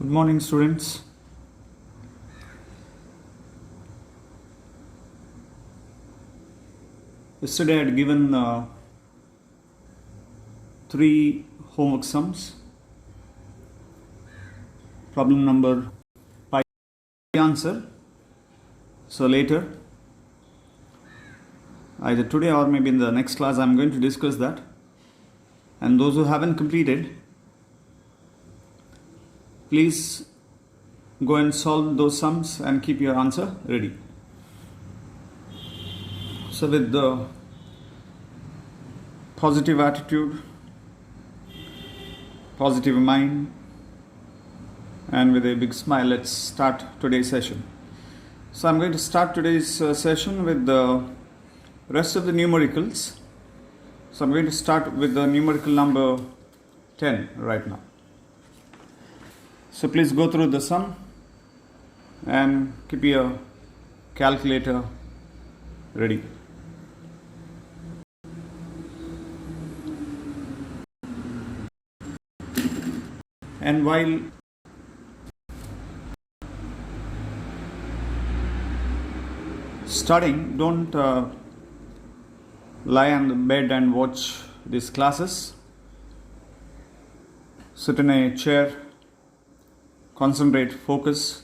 Good morning, students. Yesterday I had given 3 homework sums. Problem number 5 answer. So later, either today or maybe in the next class, I am going to discuss that. And those who haven't completed, please go and solve those sums and keep your answer ready. So with the positive attitude, positive mind, and with a big smile, let's start today's session. So I'm going to start today's session with the rest of the numericals. So I'm going to start with the numerical number 10 right now. So please go through the sum and keep your calculator ready. And while studying, don't lie on the bed and watch these classes. Sit in a chair, concentrate, focus.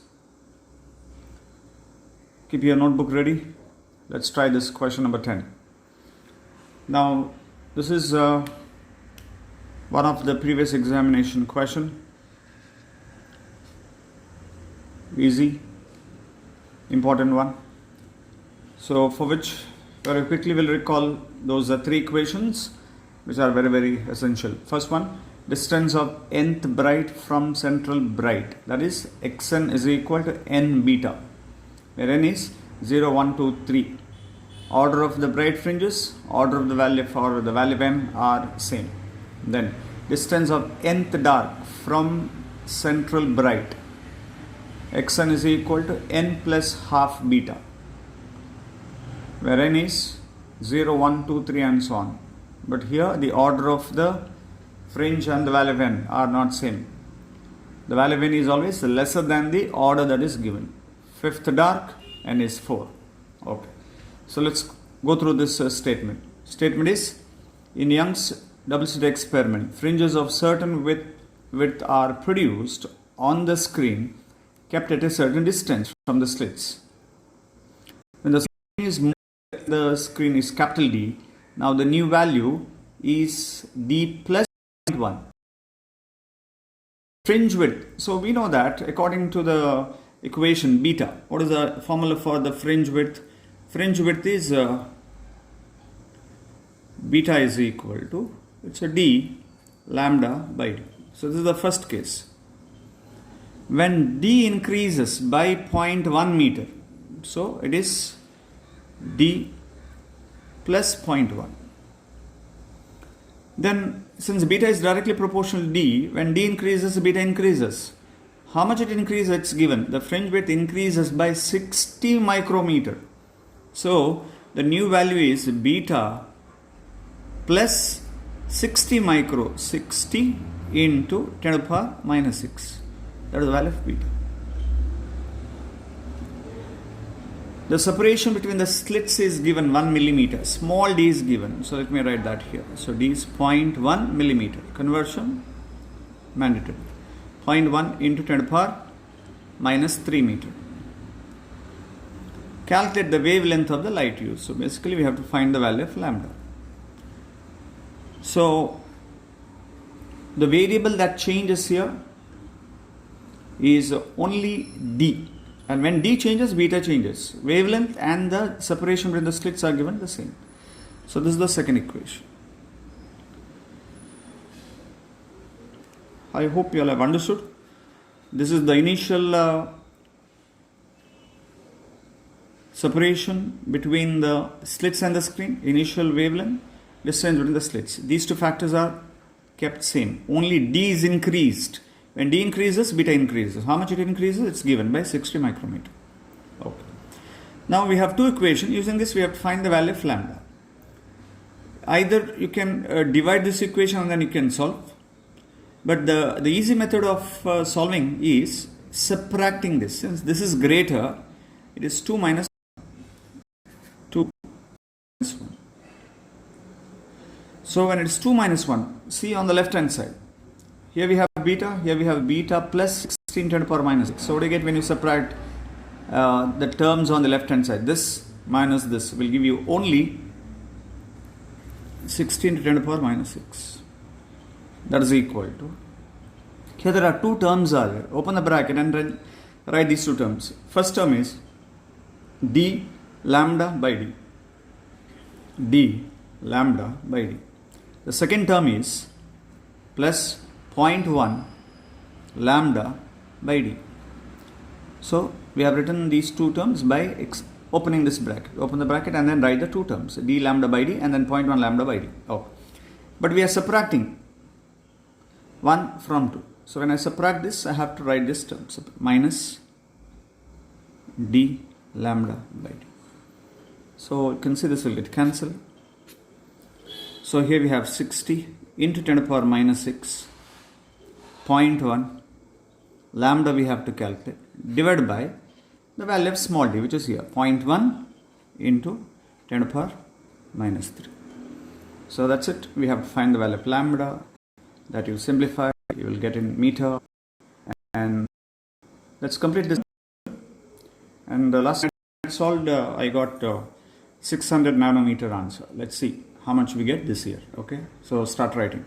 Keep your notebook ready. Let's try this question number 10. Now, this is one of the previous examination question. Easy, important one. So for which very quickly we'll recall those 3 equations which are very, very essential. First one, distance of nth bright from central bright, that is xn is equal to n beta, where n is 0, 1, 2, 3. Order of the bright fringes, order of the value for the value of n are same. Then distance of nth dark from central bright, xn is equal to n plus half beta, where n is 0, 1, 2, 3 and so on. But here the order of the fringe and the value of n are not same. The value of n is always lesser than the order that is given. Fifth dark, n is 4. Okay. So let's go through this statement. Statement is, in Young's double-slit experiment, fringes of certain width are produced on the screen kept at a certain distance from the slits. When the screen is capital D, now the new value is D plus 0.1. Fringe width. So we know that according to the equation beta, what is the formula for the fringe width? Fringe width is beta is equal to, it's a D lambda by D. So this is the first case. When D increases by 0.1 meter, so it is D plus 0.1. Then since beta is directly proportional to D, when D increases, beta increases. How much it increases? It's given. The fringe width increases by 60 micrometer. So the new value is beta plus 60 micro, 60 into 10 to the power minus 6. That is the value of beta. The separation between the slits is given 1 millimeter. Small d is given. So let me write that here. So d is 0.1 millimeter. Conversion mandatory. 0.1 into 10 to the power minus 3 meter. Calculate the wavelength of the light used. So basically we have to find the value of lambda. So the variable that changes here is only d. And when d changes, beta changes. Wavelength and the separation between the slits are given the same. So this is the second equation. I hope you all have understood. This is the initial separation between the slits and the screen, initial wavelength, distance between the slits. These two factors are kept same. Only d is increased. When d increases, beta increases. How much it increases? It's given by 60 micrometer. Okay. Now we have two equations. Using this, we have to find the value of lambda. Either you can divide this equation and then you can solve. But the easy method of solving is subtracting this. Since this is greater, it is 2 minus 2 minus 1. So when it is 2 minus 1, see on the left hand side. Here we have beta plus 16 to the power minus 6. So what do you get when you subtract the terms on the left hand side? This minus this will give you only 16 to 10 to the power minus 6. That is equal to. Here there are two terms are there. Open the bracket and write these two terms. First term is d lambda by d. D lambda by d. The second term is plus 0.1 lambda by d. So we have written these two terms by opening this bracket. Open the bracket and then write the two terms, d lambda by d and then 0.1 lambda by d. Oh. But we are subtracting 1 from 2. So when I subtract this, I have to write this term, minus d lambda by d. So you can see this will get cancelled. So here we have 60 into 10 to the power minus 6, 0.1 lambda we have to calculate, divided by the value of small d, which is here, 0.1 into 10 to the power minus 3. So that's it. We have to find the value of lambda. That you simplify, you will get in meter. And let's complete this. And the last time I solved, I got 600 nanometer answer. Let's see how much we get this year. Okay, so start writing.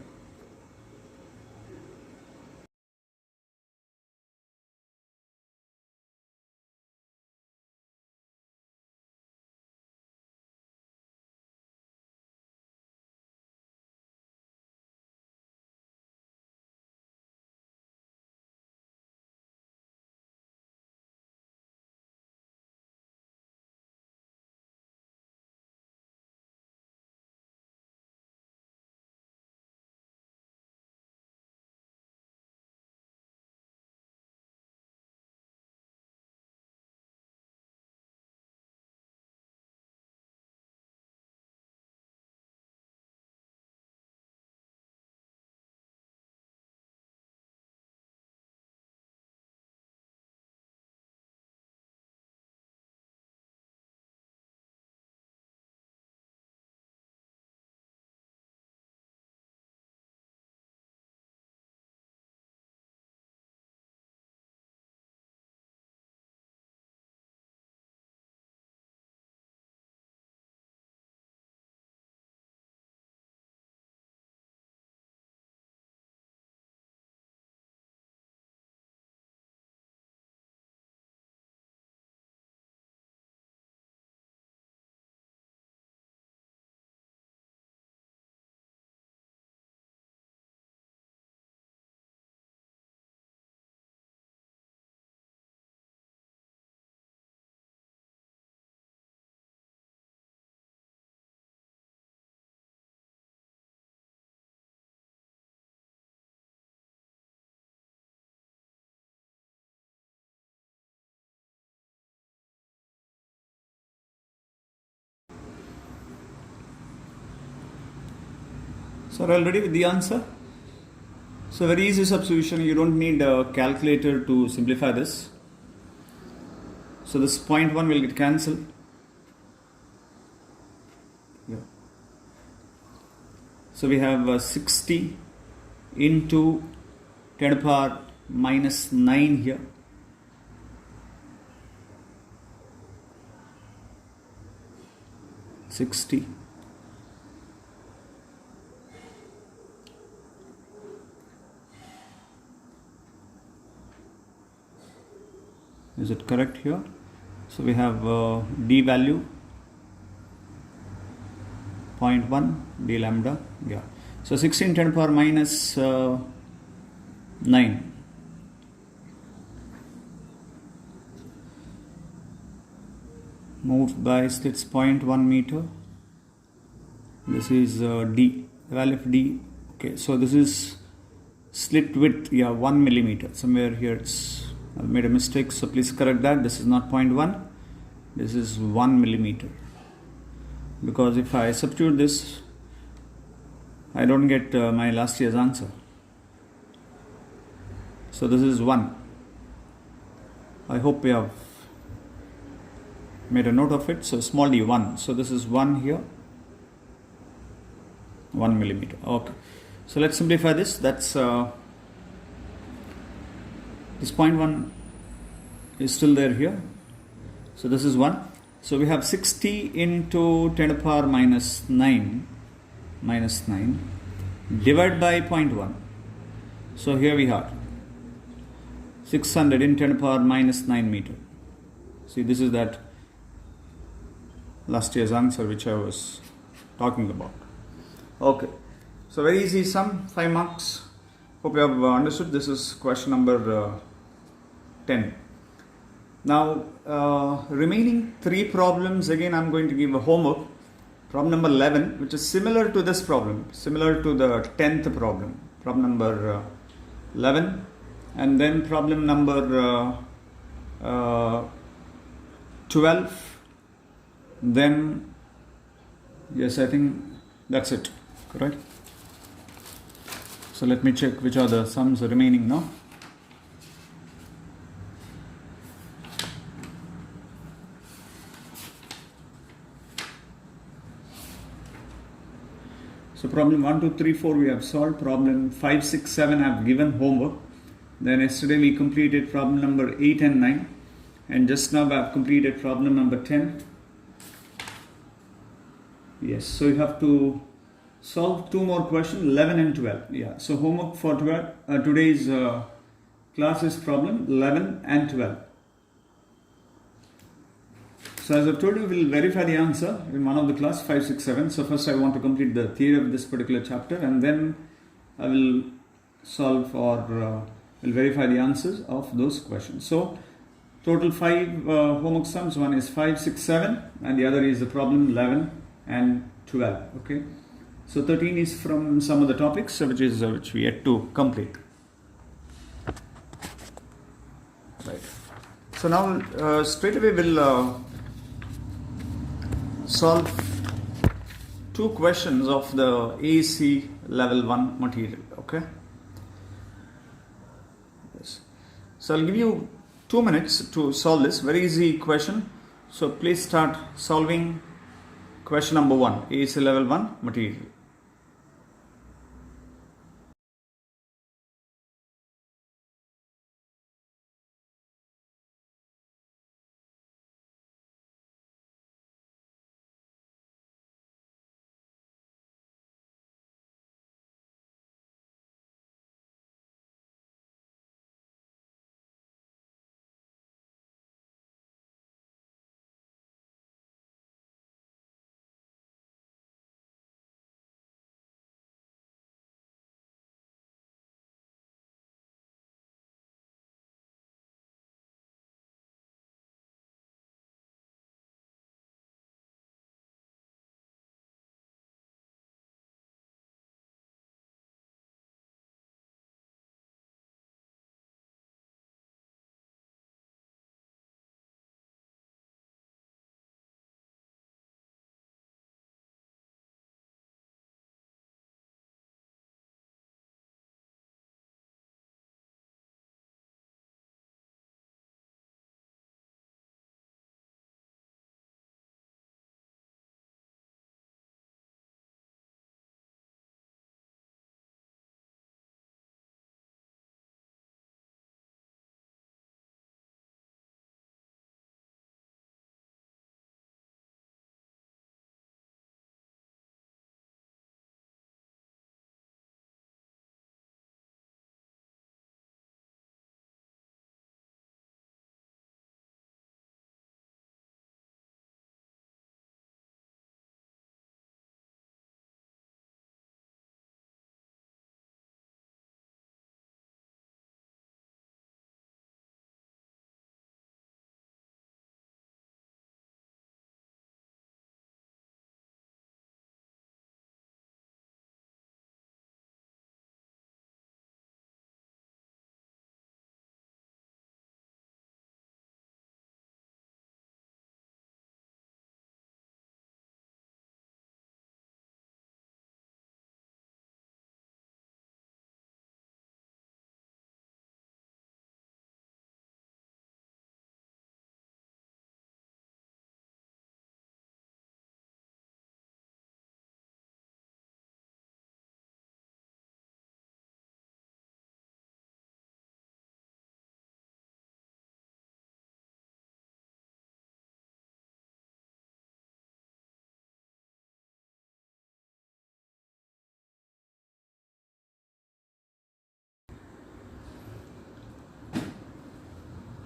So are you all ready with the answer? So very easy substitution. You don't need a calculator to simplify this. So this 0.1 will get cancelled. Yeah. So we have 60 into 10 to the power minus 9 here. $60 Is it correct here? So we have d value 0.1 d lambda. Yeah. So 16 10 to the power minus 9. Moved by slits 0.1 meter. This is d, the value of d. Okay, so this is slit width, yeah, 1 millimeter. Somewhere here I've made a mistake, so please correct that. This is not 0.1, this is 1 millimeter. Because if I substitute this, I don't get my last year's answer. So this is 1. I hope we have made a note of it. So small d 1. So this is 1 here. 1 millimeter. Okay. So let's simplify this. That's this 0.1 is still there here. So this is 1. So we have 60 into 10 to the power minus 9 divided by 0.1. So here we are 600 in 10 to the power minus 9 meter. See, this is that last year's answer which I was talking about. Okay, so very easy sum, 5 marks. Hope you have understood. This is question number 10. Now remaining 3 problems, again I'm going to give a homework. Problem number 11, which is similar to this problem, similar to the 10th problem. Problem number 11, and then problem number 12, then yes, I think that's it, correct? So let me check which are the sums remaining now. So problem 1, 2, 3, 4 we have solved. Problem 5, 6, 7 I have given homework. Then yesterday we completed problem number 8 and 9. And just now I have completed problem number 10. Yes, so you have to solve 2 more questions, 11 and 12. Yeah, so homework for 12, today's class is problem 11 and 12. So as I told you, we will verify the answer in one of the class 5, 6, 7. So first I want to complete the theory of this particular chapter, and then I will solve or will verify the answers of those questions. So total 5 homework sums. One is 5, 6, 7 and the other is the problem 11 and 12. Okay. So 13 is from some of the topics which we yet to complete. Right. So now straight away we'll solve 2 questions of the AEC level 1 material. Okay. Yes. So I'll give you 2 minutes to solve this very easy question. So please start solving question number 1, AEC level 1 material.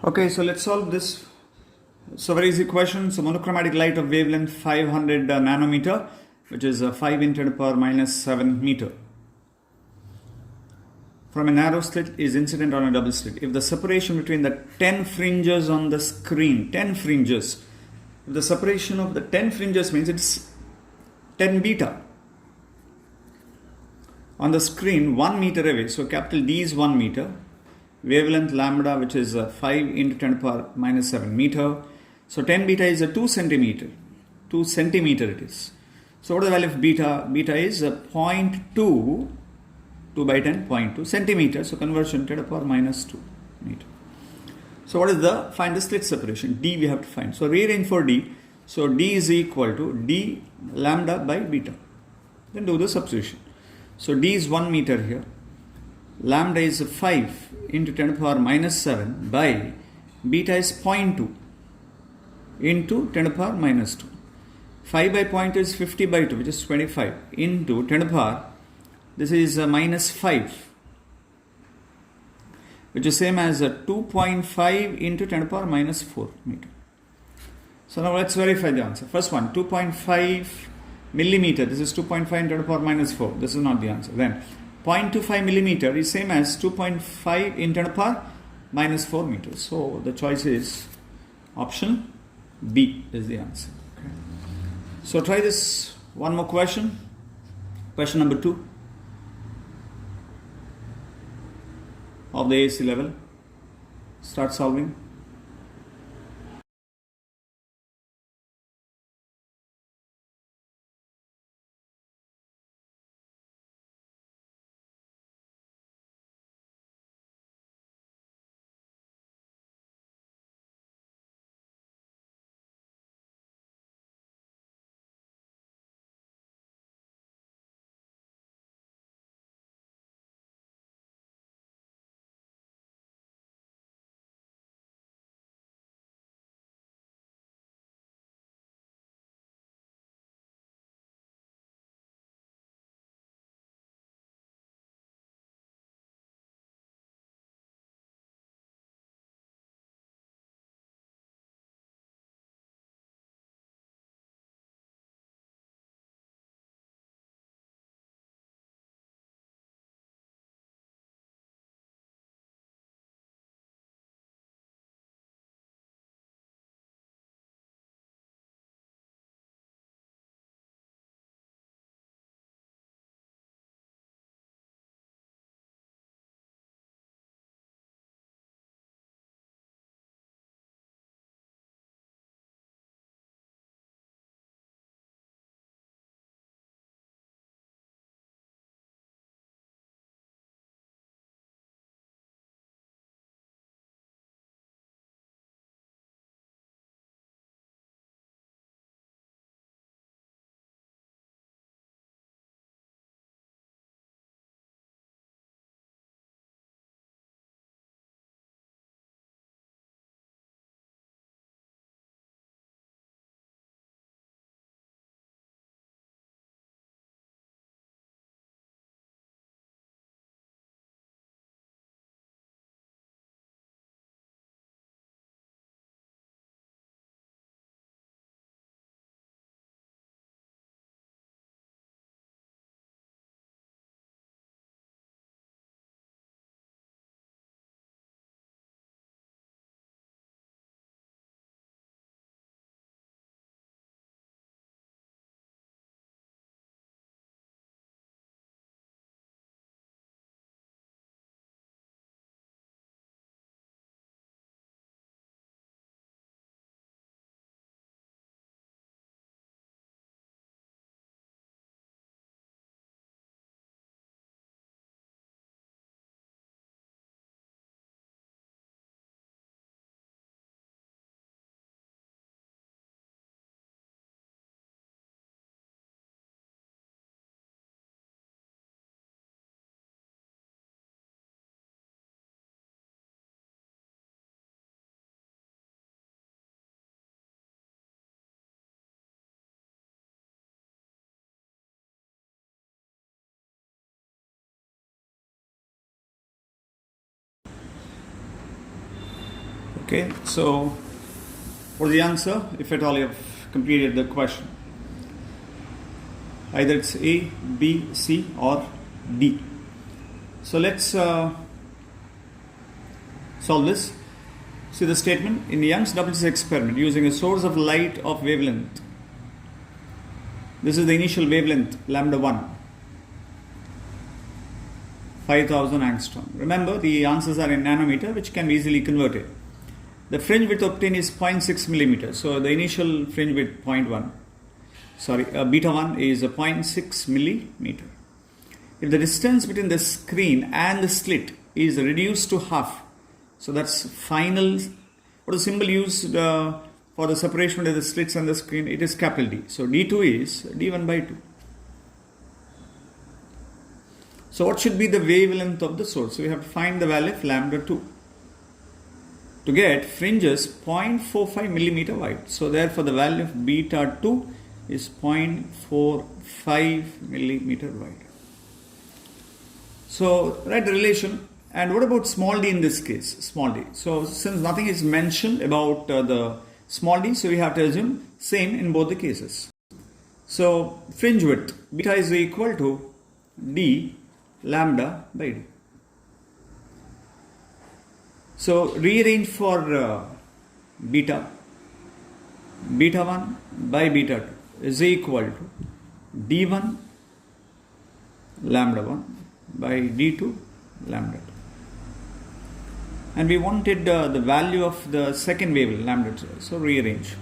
Okay, so let's solve this. So very easy question. So monochromatic light of wavelength 500 nanometer, which is 5 into the power minus 7 meter, from a narrow slit is incident on a double slit. If the separation between the 10 fringes on the screen, 10 fringes, if the separation of the 10 fringes means it's 10 beta on the screen 1 meter away, so capital D is 1 meter, wavelength lambda, which is 5 into 10 to the power minus 7 meter, so 10 beta is a 2 centimeter, 2 centimeter it is. So what is the value of beta? Beta is 0.2, 2 by 10, 0.2 centimeter, so conversion to the power minus 2 meter. So what is the, find the slit separation, D we have to find. So rearrange for D, so D is equal to D lambda by beta, then do the substitution. So D is 1 meter here, lambda is 5 into 10 to the power minus 7 by beta is 0.2 into 10 to the power minus 2. 5 by 0.2 is 50 by 2, which is 25, into 10 to the power, this is minus 5, which is same as 2.5 into 10 to the power minus 4 meter. So now let's verify the answer. First one, 2.5 millimeter, this is 2.5 into 10 to the power minus 4, this is not the answer. Then 0.25 millimeter is same as 2.5 into 10 to the power minus 4 meters. So the choice is option B is the answer. Okay. So try this one more question. Question number 2 of the AC level. Start solving. Okay, so what's the answer if at all you have completed the question? Either it's A, B, C or D. So let's solve this. See the statement in Young's double slit experiment using a source of light of wavelength. This is the initial wavelength lambda 1, 5000 angstrom. Remember the answers are in nanometer, which can be easily converted. The fringe width obtained is 0.6 millimeter. So the initial fringe width beta 1 is a 0.6 millimeter. If the distance between the screen and the slit is reduced to half, so that's final. What is the symbol used for the separation between the slits and the screen? It is capital D. So D2 is D1 by 2. So what should be the wavelength of the source? So we have to find the value of lambda 2. To get fringes 0.45 millimeter wide. So therefore the value of beta 2 is 0.45 millimeter wide. So write the relation. And what about small d in this case? Small d. So since nothing is mentioned about the small d, so we have to assume same in both the cases. So fringe width beta is equal to d lambda by d. So rearrange for beta 1 by beta 2 is equal to d1 lambda 1 by d2 lambda 2. And we wanted the value of the second wavelength lambda 2. So rearrange.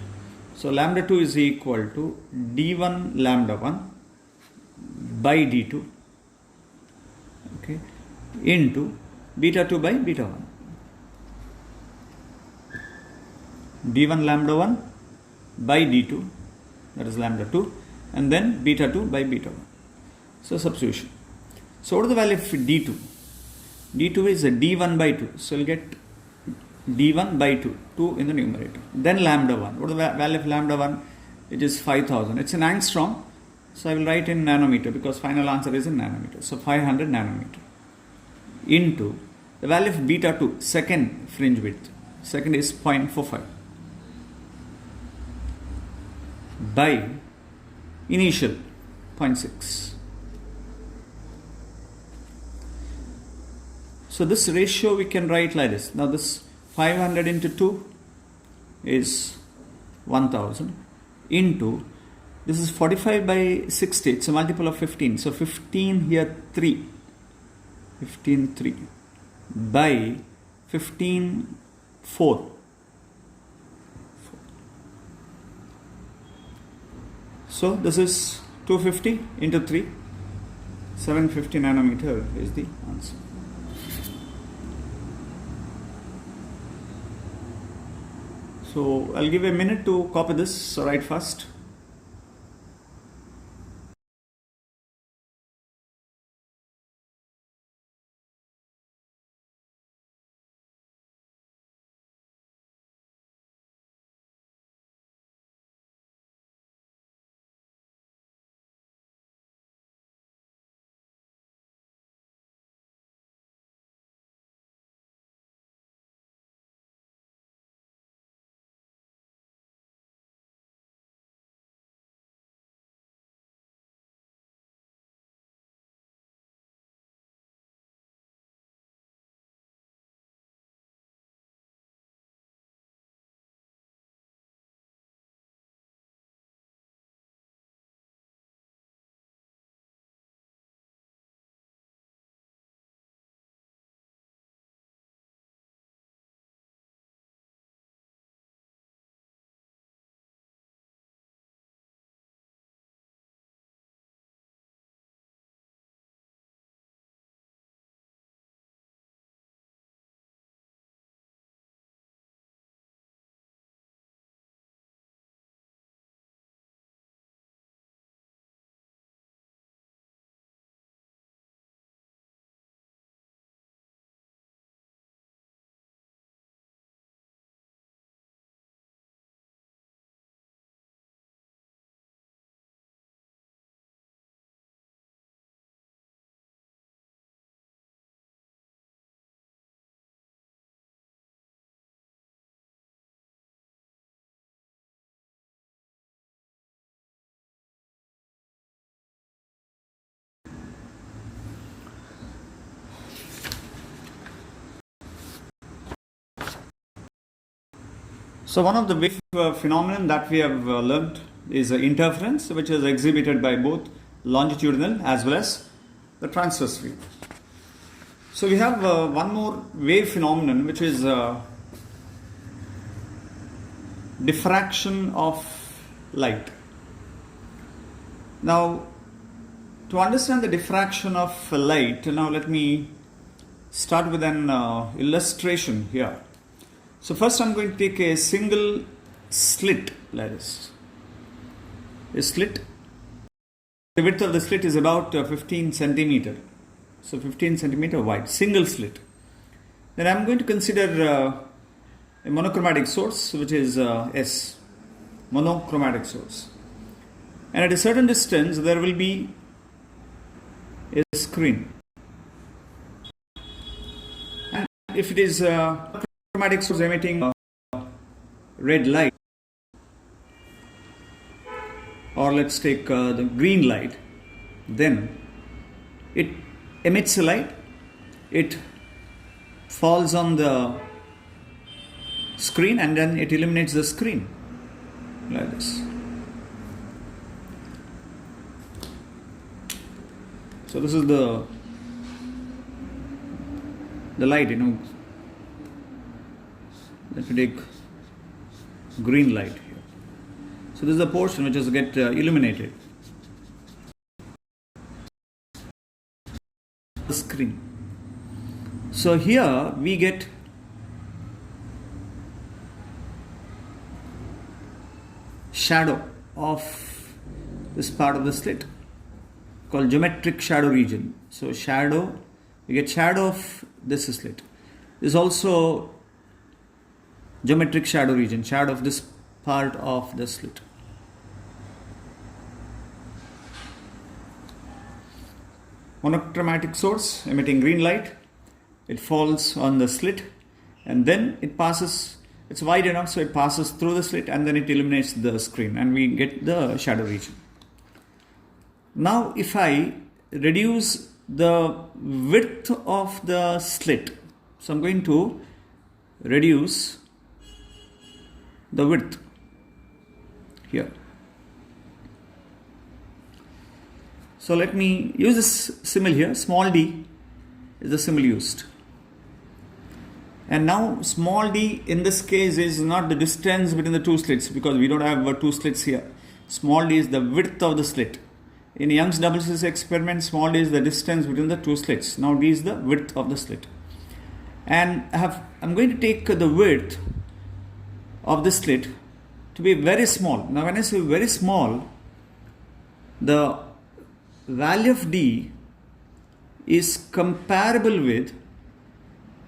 So lambda 2 is equal to d1 lambda 1 by d2, okay, into beta 2 by beta 1. d1 lambda 1 by d2, that is lambda 2, and then beta 2 by beta 1. So substitution. So what is the value of d2? d2 is a d1 by 2. So we'll get d1 by 2, 2 in the numerator. Then lambda 1. What is the value of lambda 1? It is 5000. It's an angstrom. So I will write in nanometer because final answer is in nanometer. So 500 nanometer into the value of beta 2, second fringe width. Second is 0.45 by initial 0.6. So this ratio we can write like this. Now this 500 into 2 is 1000 into, this is 45 by 60. It's a multiple of 15. So 15 here 3. 15 3 by 15 4. So this is 250 into 3. 750 nanometer is the answer. So I'll give a minute to copy this. So write first. So one of the wave phenomenon that we have learned is interference, which is exhibited by both longitudinal as well as the transverse wave. So we have one more wave phenomenon, which is diffraction of light. Now, to understand the diffraction of light, now let me start with an illustration here. So first I'm going to take a single slit like this. A slit. The width of the slit is about 15 centimeter. So 15 centimeter wide. Single slit. Then I'm going to consider a monochromatic source, which is S. Monochromatic source. And at a certain distance there will be a screen. And if it is monochromatic source emitting red light, or let's take the green light, then it emits a light, it falls on the screen and then it illuminates the screen like this. So this is the light, let me take green light here. So this is the portion which is get illuminated. The screen. So here we get shadow of this part of the slit called geometric shadow region. So shadow, we get shadow of this slit. This is also geometric shadow region, shadow of this part of the slit. Monochromatic source emitting green light, it falls on the slit and then it passes, it's wide enough so it passes through the slit and then it illuminates the screen and we get the shadow region. Now if I reduce the width of the slit, so I'm going to reduce the width here. So let me use this symbol here. Small d is the symbol used. And now small d in this case is not the distance between the two slits, because we don't have two slits here. Small d is the width of the slit. In Young's double slit experiment, small d is the distance between the two slits. Now d is the width of the slit. And I'm going to take the width of the slit to be very small. Now when I say very small, the value of d is comparable with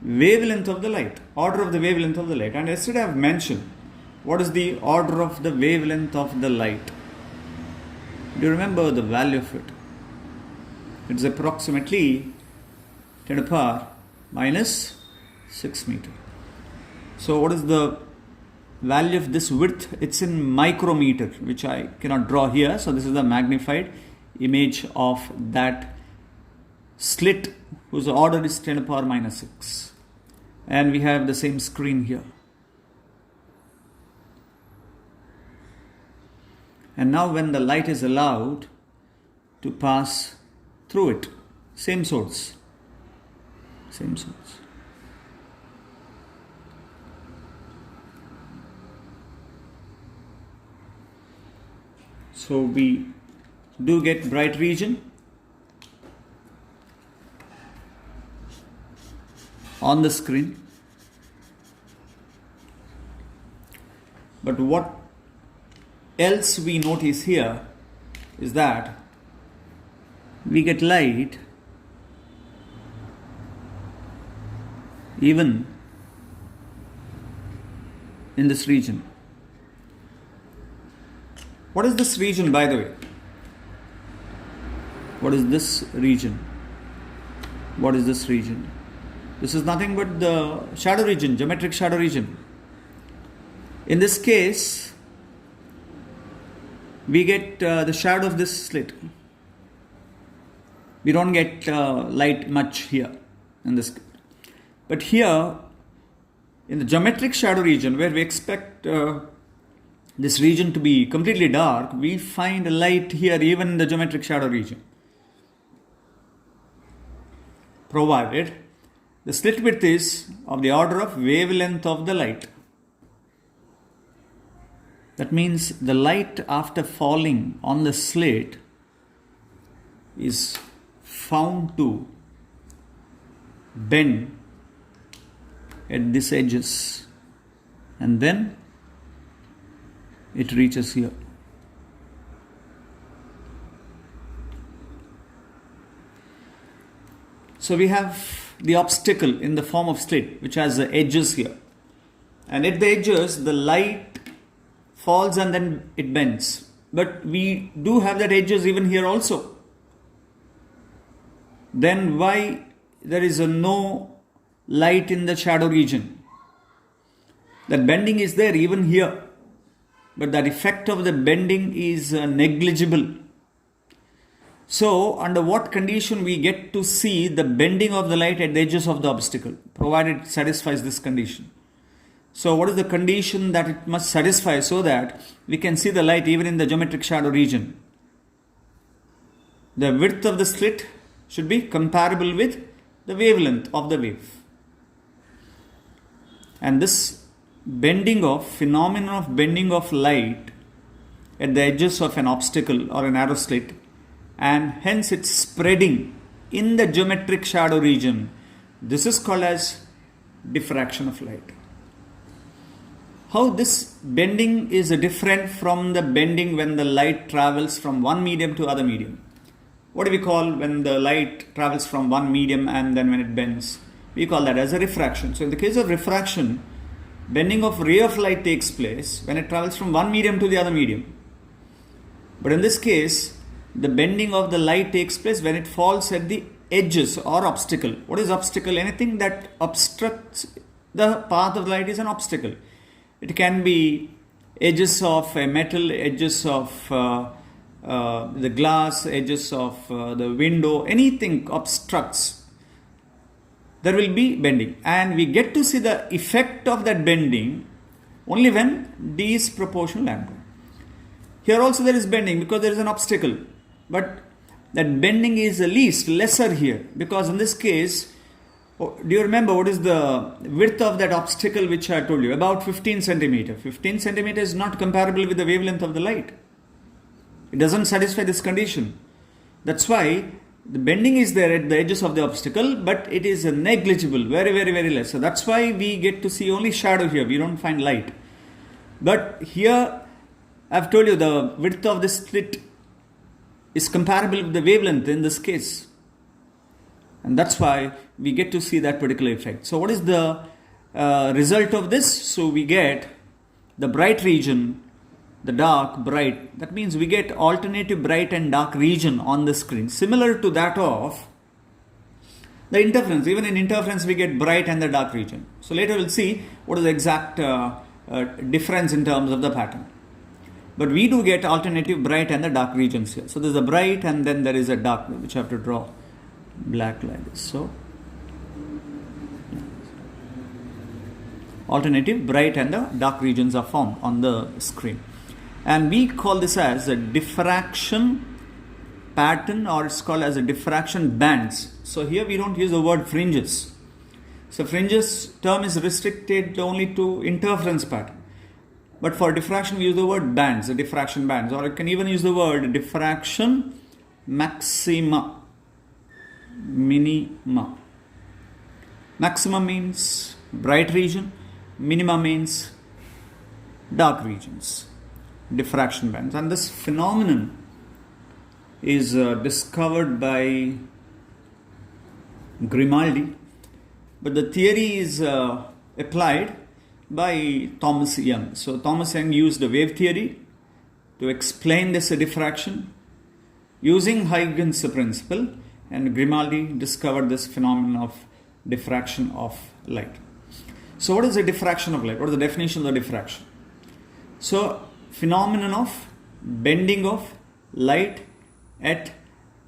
wavelength of the light, order of the wavelength of the light. And yesterday I have mentioned what is the order of the wavelength of the light. Do you remember the value of it? It's approximately 10 to the power minus 6 meter. So what is the value of this width? It's in micrometer, which I cannot draw here. So this is the magnified image of that slit whose order is 10 to the power minus 6. And we have the same screen here. And now when the light is allowed to pass through it, same source. So we do get bright region on the screen. But what else we notice here is that we get light even in this region. What is this region, by the way? What is this region? What is this region? This is nothing but the shadow region, geometric shadow region. In this case, we get the shadow of this slit. We don't get light much here in this. But here, in the geometric shadow region, where we expect this region to be completely dark, we find a light here even in the geometric shadow region, provided the slit width is of the order of wavelength of the light. That means the light after falling on the slit is found to bend at these edges and then it reaches here. So we have the obstacle in the form of slit which has the edges here, and at the edges the light falls and then it bends, but we do have that edges even here also. Then why there is no light in the shadow region? That bending is there even here, but that effect of the bending is negligible. So under what condition we get to see the bending of the light at the edges of the obstacle, provided it satisfies this condition? So what is the condition that it must satisfy so that we can see the light even in the geometric shadow region? The width of the slit should be comparable with the wavelength of the wave. And this phenomenon of bending of light at the edges of an obstacle or an arrow slit, and hence it's spreading in the geometric shadow region, this is called as diffraction of light. How this bending is different from the bending when the light travels from one medium to other medium? What do we call when the light travels from one medium and then when it bends? We call that as a refraction. So in the case of refraction, bending of ray of light takes place when it travels from one medium to the other medium. But in this case, the bending of the light takes place when it falls at the edges or obstacle. What is obstacle? Anything that obstructs the path of the light is an obstacle. It can be edges of a metal, edges of the glass, edges of the window, anything obstructs, there will be bending, and we get to see the effect of that bending only when d is proportional lambda. Here also there is bending because there is an obstacle, but that bending is lesser here, because in this case, do you remember what is the width of that obstacle which I told you? About 15 centimeter. 15 centimeter is not comparable with the wavelength of the light. It doesn't satisfy this condition. That's why the bending is there at the edges of the obstacle, but it is negligible, very, very, very less. So that's why we get to see only shadow here. We don't find light. But here, I've told you the width of the slit is comparable with the wavelength in this case. And that's why we get to see that particular effect. So what is the result of this? So we get the bright region, the dark, bright. That means we get alternative bright and dark region on the screen, similar to that of the interference. Even in interference, we get bright and the dark region. So later we'll see what is the exact difference in terms of the pattern. But we do get alternative bright and the dark regions here. So there's a bright and then there is a dark, which I have to draw black like this. So alternative bright and the dark regions are formed on the screen. And we call this as a diffraction pattern, or it's called as a diffraction bands. So here we don't use the word fringes. So fringes term is restricted only to interference pattern. But for diffraction we use the word bands, the diffraction bands, or you can even use the word diffraction maxima, minima. Maxima means bright region, minima means dark regions. Diffraction bands, and this phenomenon is discovered by Grimaldi, but the theory is applied by Thomas Young. So Thomas Young used the wave theory to explain this diffraction using Huygens principle, and Grimaldi discovered this phenomenon of diffraction of light. So what is the diffraction of light? What is the definition of the diffraction? So phenomenon of bending of light at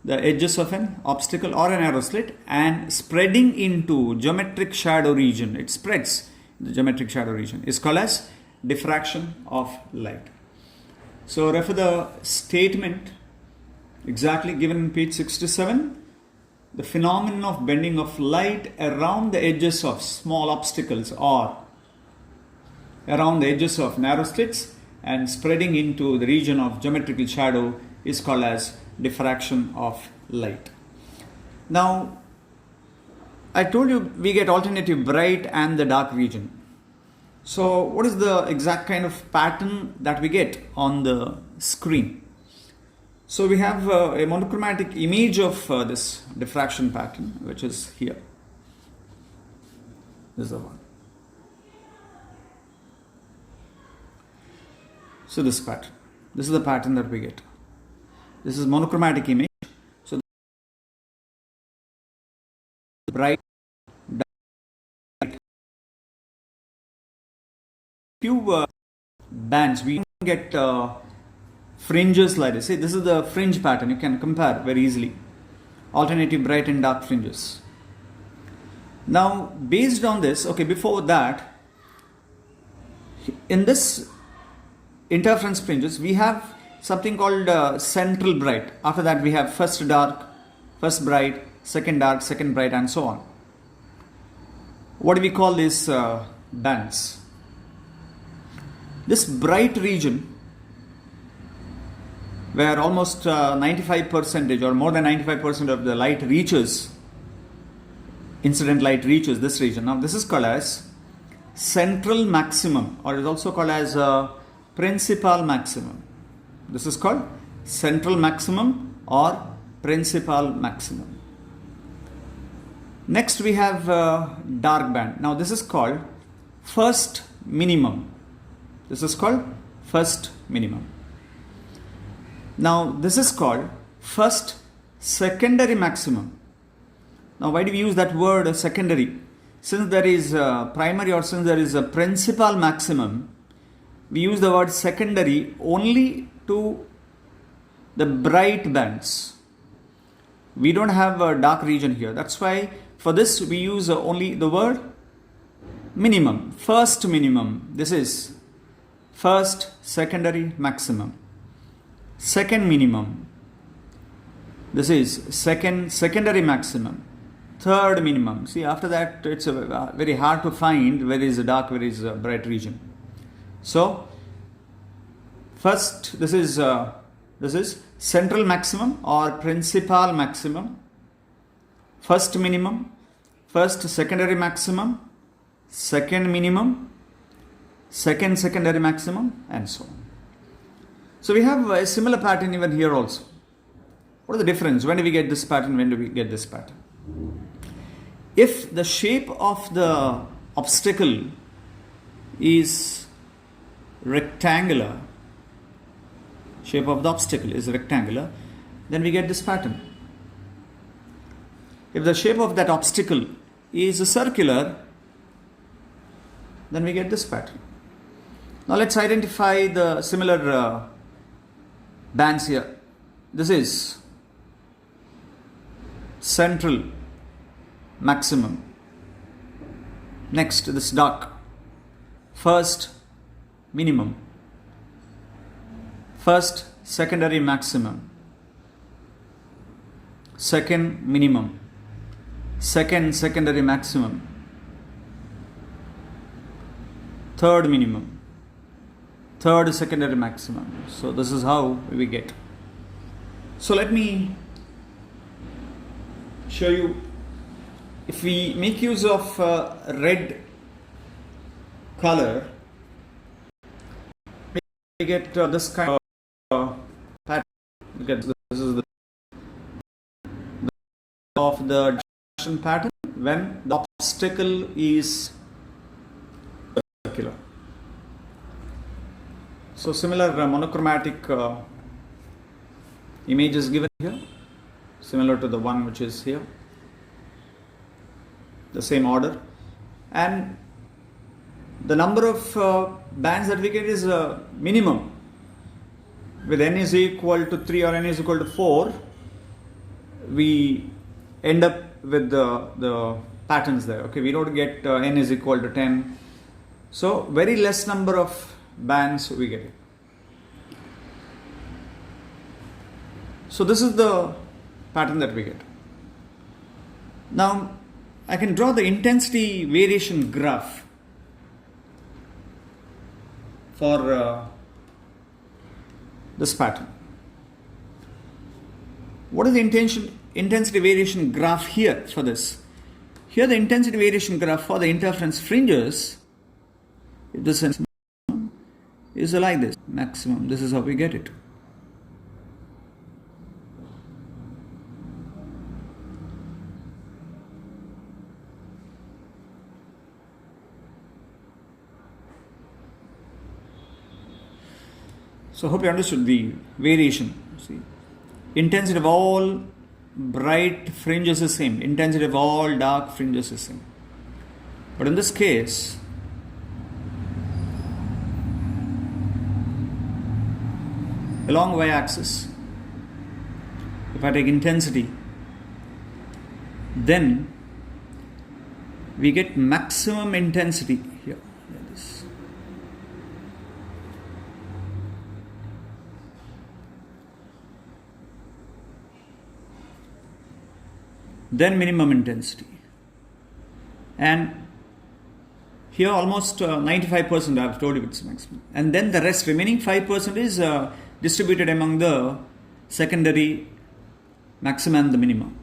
the edges of an obstacle or an arrow slit and spreading into geometric shadow region. It spreads the geometric shadow region, is called as diffraction of light. So refer the statement exactly given in page 67. The phenomenon of bending of light around the edges of small obstacles or around the edges of narrow slits and spreading into the region of geometrical shadow is called as diffraction of light. Now, I told you we get alternative bright and the dark region. So what is the exact kind of pattern that we get on the screen? So we have a monochromatic image of this diffraction pattern, which is here. This is the one. So this pattern. This is the pattern that we get. This is monochromatic image. So bright, dark. Few bands, we get fringes like this. See, this is the fringe pattern. You can compare very easily. Alternative bright and dark fringes. Now, based on this, okay, before that, in this interference fringes, we have something called central bright. After that, we have first dark, first bright, second dark, second bright, and so on. What do we call these bands? This bright region, where almost 95% or more than 95% of the light reaches, incident light reaches this region. Now this is called as central maximum, or is also called as principal maximum. This is called central maximum or principal maximum. Next we have dark band. Now this is called first minimum. This is called first minimum. Now this is called first secondary maximum. Now why do we use that word secondary? Since there is a primary or since there is a principal maximum, we use the word secondary only to the bright bands. We don't have a dark region here. That's why for this we use only the word minimum, first minimum. This is first secondary maximum. Second minimum. This is second secondary maximum. Third minimum. See, after that it's very hard to find where is a dark, where is a bright region. So first this is central maximum or principal maximum. First minimum, first secondary maximum, second minimum, second secondary maximum, and so on. So we have a similar pattern even here also. What is the difference? When do we get this pattern? When do we get this pattern? If the shape of the obstacle is rectangular, shape of the obstacle is rectangular, then we get this pattern. If the shape of that obstacle is circular, then we get this pattern. Now let's identify the similar bands here. This is central maximum. Next, this dark, first minimum, first secondary maximum, second minimum, second secondary maximum, third minimum, third secondary maximum. So this is how we get. So let me show you. If we make use of red color, we get this kind of pattern. Look at this is the of the direction pattern when the obstacle is circular. So similar monochromatic image is given here, similar to the one which is here. The same order, and the number of bands that we get is minimum. With n is equal to 3 or n is equal to 4, we end up with the patterns there. Okay, we don't get n is equal to 10 So very less number of bands we get it. So this is the pattern that we get. Now I can draw the intensity variation graph for this pattern. What is the intensity variation graph here for this? Here the intensity variation graph for the interference fringes, if this is like this, maximum, this is how we get it. So hope you understood the variation. See, intensity of all bright fringes is same. Intensity of all dark fringes is same. But in this case, along y-axis, if I take intensity, then we get maximum intensity here. Like this. Then minimum intensity, and here almost 95% I have told you it's maximum, and then the rest remaining 5% is distributed among the secondary maxima and the minimum.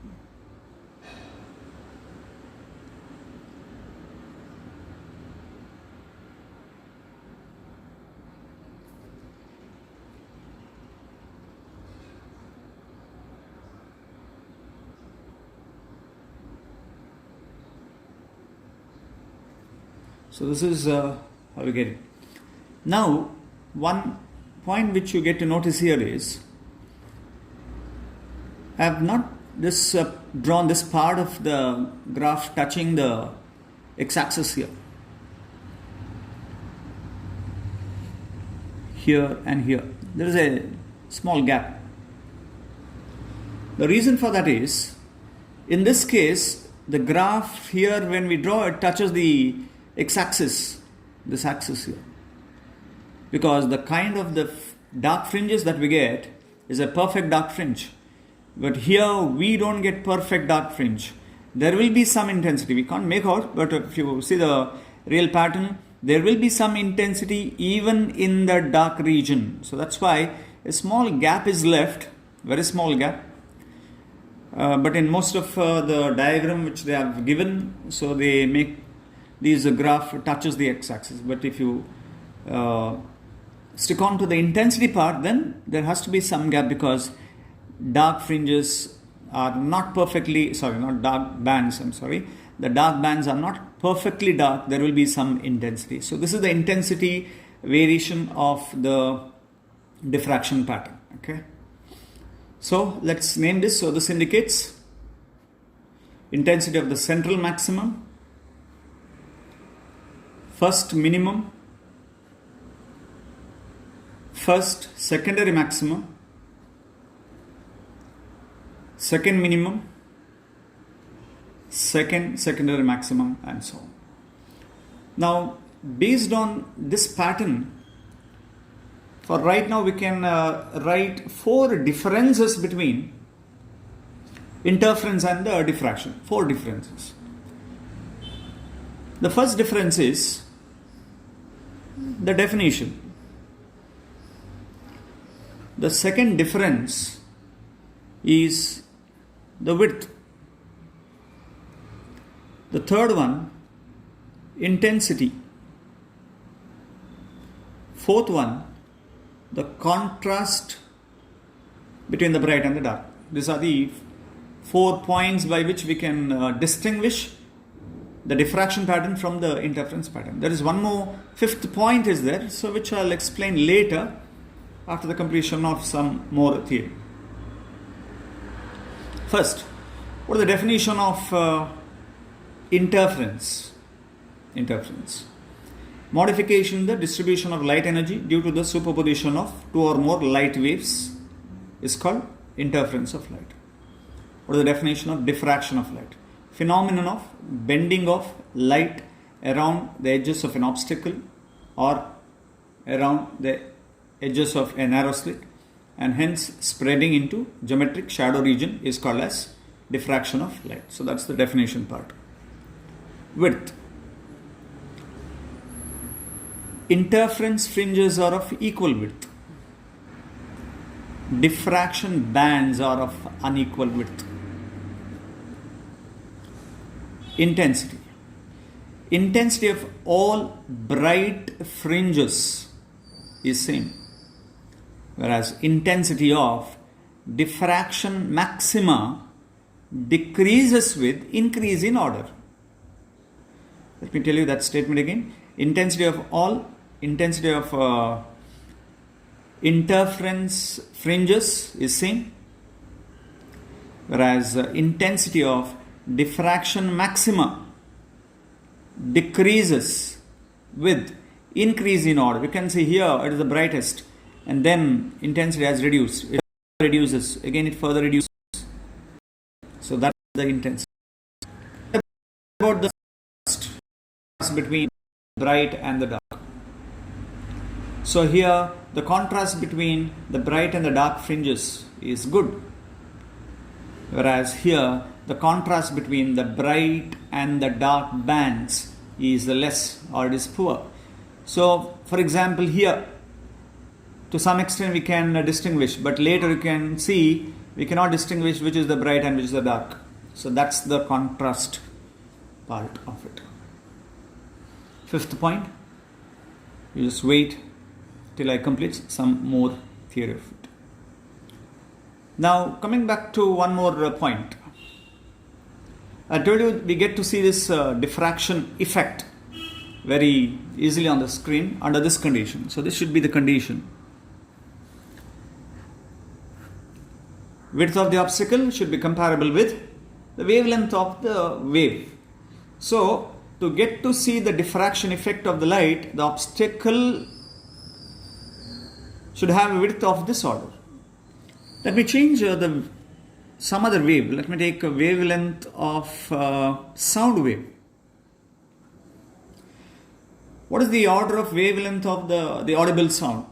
So this is how we get it. Now, one point which you get to notice here is, I have not drawn this part of the graph touching the x-axis here. Here and here. There is a small gap. The reason for that is, in this case, the graph here when we draw it touches the x-axis, this axis here, because the kind of the dark fringes that we get is a perfect dark fringe, but here we don't get perfect dark fringe. There will be some intensity, we can't make out, but if you see the real pattern, there will be some intensity even in the dark region. So that's why a small gap is left, very small gap, but in most of the diagram which they have given, so they make this graph touches the x-axis, but if you stick on to the intensity part, then there has to be some gap, because dark fringes are not perfectly, not dark bands, the dark bands are not perfectly dark, there will be some intensity. So this is the intensity variation of the diffraction pattern. Okay, so let's name this. So this indicates intensity of the central maximum, first minimum, first secondary maximum, second minimum, second secondary maximum, and so on. Now, based on this pattern, for right now we can write 4 differences between interference and the diffraction. 4 differences. The first difference is the definition. The second difference is the width. The third one, intensity. Fourth one, the contrast between the bright and the dark. These are the 4 points by which we can distinguish the diffraction pattern from the interference pattern. There is one more, 5th point is there, so which I'll explain later after the completion of some more theory. First, what is the definition of interference? Interference. Modification in the distribution of light energy due to the superposition of 2 or more light waves is called interference of light. What is the definition of diffraction of light? Phenomenon of bending of light around the edges of an obstacle or around the edges of a narrow slit, and hence spreading into geometric shadow region is called as diffraction of light. So that's the definition part. Width. Interference fringes are of equal width. Diffraction bands are of unequal width. Intensity. Intensity of all bright fringes is same, whereas intensity of diffraction maxima decreases with increase in order. Let me tell you that statement again. Intensity of interference fringes is same, whereas intensity of diffraction maxima decreases with increase in order. You can see here it is the brightest, and then intensity has reduced. It reduces, again it further reduces. So that's the intensity. About the contrast between bright and the dark. So here the contrast between the bright and the dark fringes is good, whereas here the contrast between the bright and the dark bands is less, or it is poor. So for example here, to some extent we can distinguish, but later you can see we cannot distinguish which is the bright and which is the dark. So that's the contrast part of it. Fifth point, you just wait till I complete some more theory of it. Now coming back to one more point. I told you we get to see this diffraction effect very easily on the screen under this condition. So this should be the condition. Width of the obstacle should be comparable with the wavelength of the wave. So to get to see the diffraction effect of the light, the obstacle should have a width of this order. Let me change some other wave. Let me take a wavelength of sound wave. What is the order of wavelength of the audible sound?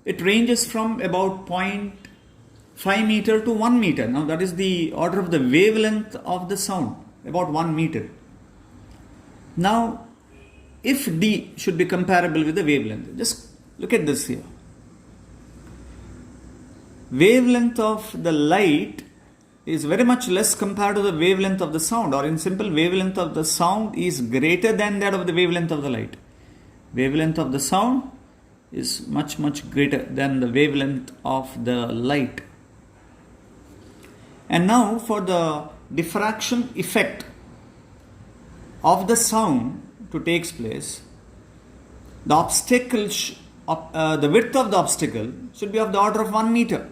It ranges from about 0.5 meter to 1 meter. Now that is the order of the wavelength of the sound, about 1 meter. Now if D should be comparable with the wavelength, just look at this here. Wavelength of the light is very much less compared to the wavelength of the sound, or in simple, wavelength of the sound is greater than that of the wavelength of the light. Wavelength of the sound is much greater than the wavelength of the light. And now for the diffraction effect of the sound to take place, the obstacle, the width of the obstacle should be of the order of 1 meter.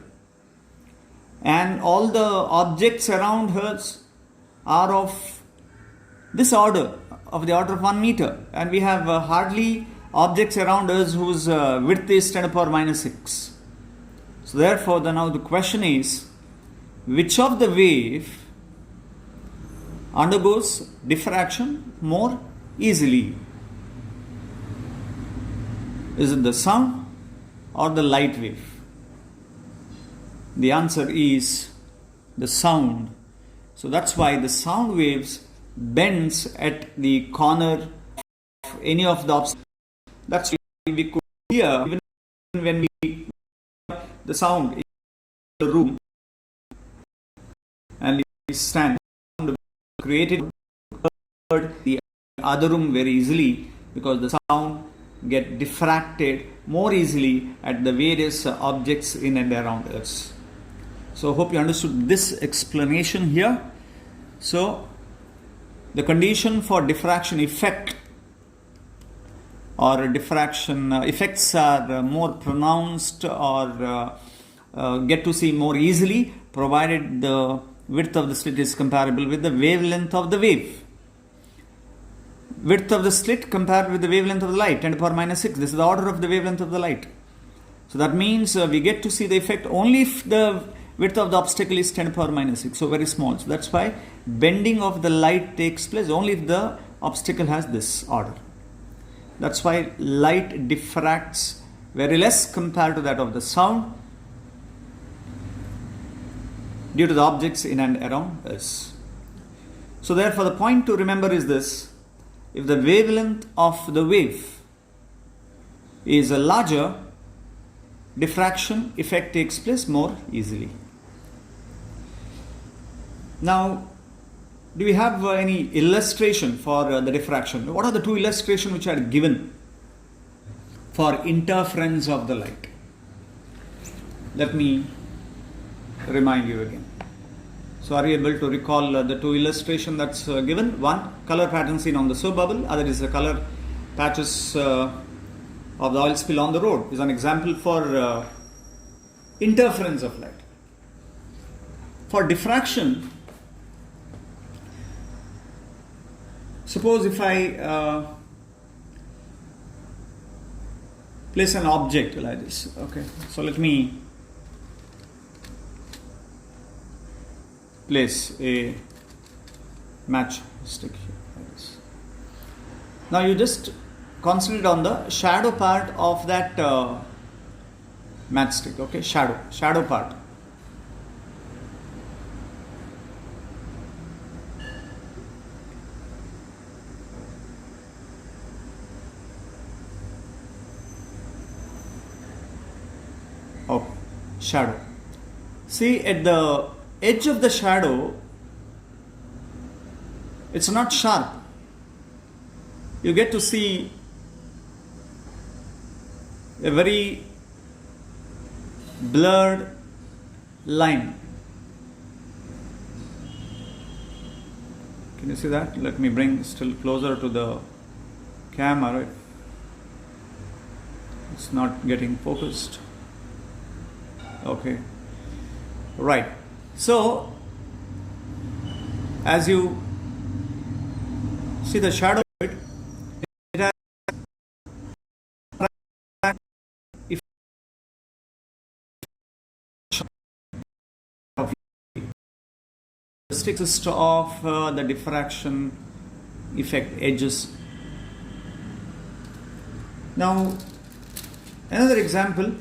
And all the objects around us are of this order, of the order of 1 meter. And we have hardly objects around us whose width is 10 to the power minus 6. So therefore, now the question is, which of the wave undergoes diffraction more easily? Is it the sound or the light wave? The answer is the sound. So that's why the sound waves bends at the corner of any of the obstacles. That's why we could hear even when we the sound in the room and we stand, created the other room very easily, because the sound get diffracted more easily at the various objects in and around us. So hope you understood this explanation here. So the condition for diffraction effect or diffraction effects are more pronounced or get to see more easily, provided the width of the slit is comparable with the wavelength of the wave. Width of the slit compared with the wavelength of the light, 10 to the power minus 6. This is the order of the wavelength of the light. So that means we get to see the effect only if the width of the obstacle is 10 to the power minus 6. So very small. So that's why bending of the light takes place only if the obstacle has this order. That's why light diffracts very less compared to that of the sound due to the objects in and around us. So therefore the point to remember is this: if the wavelength of the wave is larger, diffraction effect takes place more easily. Now, do we have any illustration for the diffraction? What are the two illustrations which are given for interference of the light? Let me remind you again. So are you able to recall the two illustrations that's given? One, color pattern seen on the soap bubble. Other is the color patches of the oil spill on the road. Is an example for interference of light. For diffraction, suppose if I place an object like this. Okay, so let me place a matchstick here like this. Now you just concentrate on the shadow part of that matchstick. Okay, shadow part. Oh, shadow. See, at the edge of the shadow, it's not sharp. You get to see a very blurred line. Can you see that? Let me bring still closer to the camera. It's not getting focused. Okay, right. So as you see the shadow, it has characteristics of the diffraction effect edges. Now another example.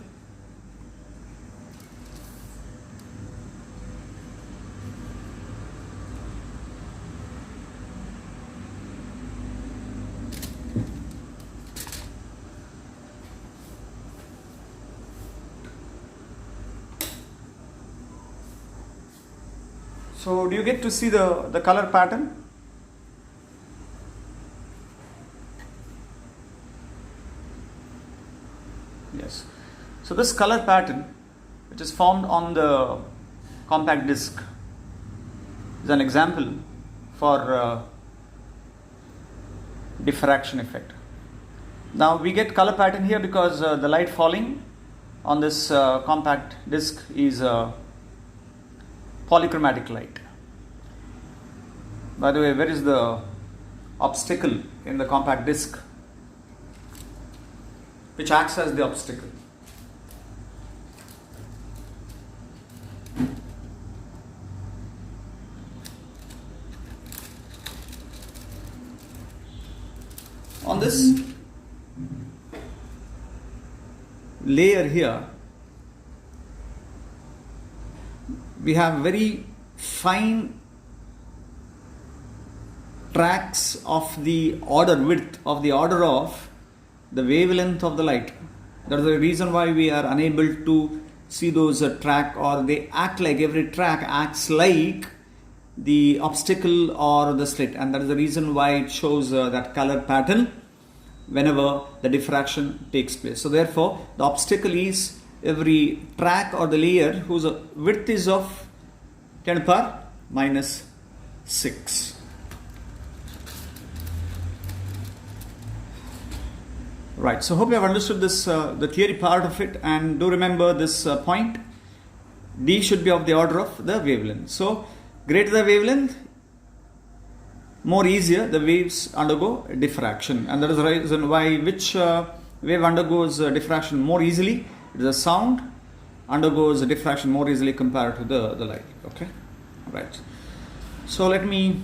So do you get to see the color pattern? Yes. So this color pattern, which is formed on the compact disc, is an example for diffraction effect. Now we get color pattern here because the light falling on this compact disc is polychromatic light. By the way, where is the obstacle in the compact disc which acts as the obstacle? On this layer here, we have very fine tracks of the width of the order of the wavelength of the light. That is the reason why we are unable to see those track, or they act like, every track acts like the obstacle or the slit, and that is the reason why it shows that color pattern whenever the diffraction takes place. So therefore the obstacle is every track or the layer whose width is of 10 to the power minus 6. Right, so hope you have understood this, the theory part of it, and do remember this point. D should be of the order of the wavelength. So greater the wavelength, more easier the waves undergo diffraction, and that is the reason why which wave undergoes diffraction more easily. The sound undergoes diffraction more easily compared to the light. Okay, right. So let me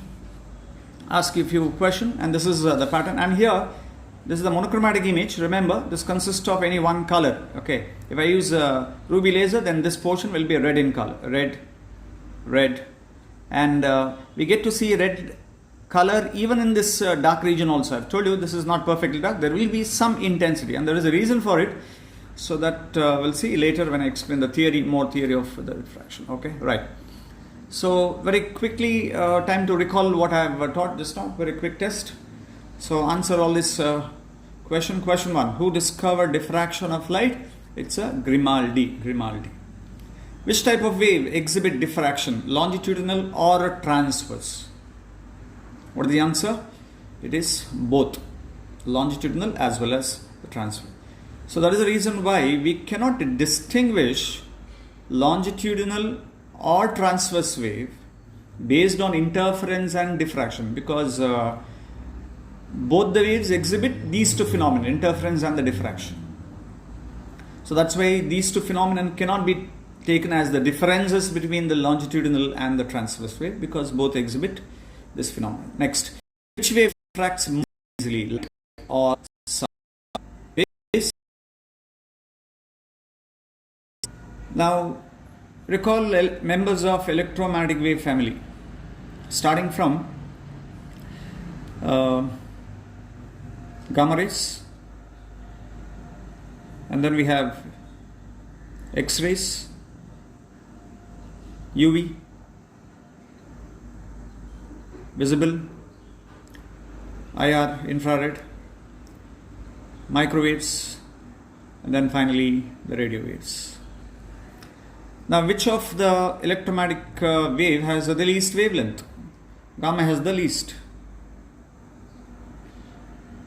ask you a few questions, and this is the pattern. And here, this is the monochromatic image. Remember, this consists of any one color. Okay, if I use ruby laser, then this portion will be red in color, red, and we get to see red color even in this dark region also. I've told you this is not perfectly dark. There will be some intensity, and there is a reason for it. So that we'll see later when I explain the theory, more theory of the diffraction. Okay, right. So very quickly, time to recall what I have taught just now. Very quick test. So answer all this question. Question 1. Who discovered diffraction of light? It's a Grimaldi. Which type of wave exhibit diffraction? Longitudinal or transverse? What is the answer? It is both. Longitudinal as well as the transverse. So that is the reason why we cannot distinguish longitudinal or transverse wave based on interference and diffraction, because both the waves exhibit these two phenomena, interference and the diffraction. So that's why these two phenomena cannot be taken as the differences between the longitudinal and the transverse wave, because both exhibit this phenomenon. Next, which wave diffracts more easily, light or sound? Now, recall members of electromagnetic wave family, starting from gamma rays, and then we have X-rays, UV, visible, IR, infrared, microwaves, and then finally the radio waves. Now, which of the electromagnetic wave has the least wavelength? Gamma has the least.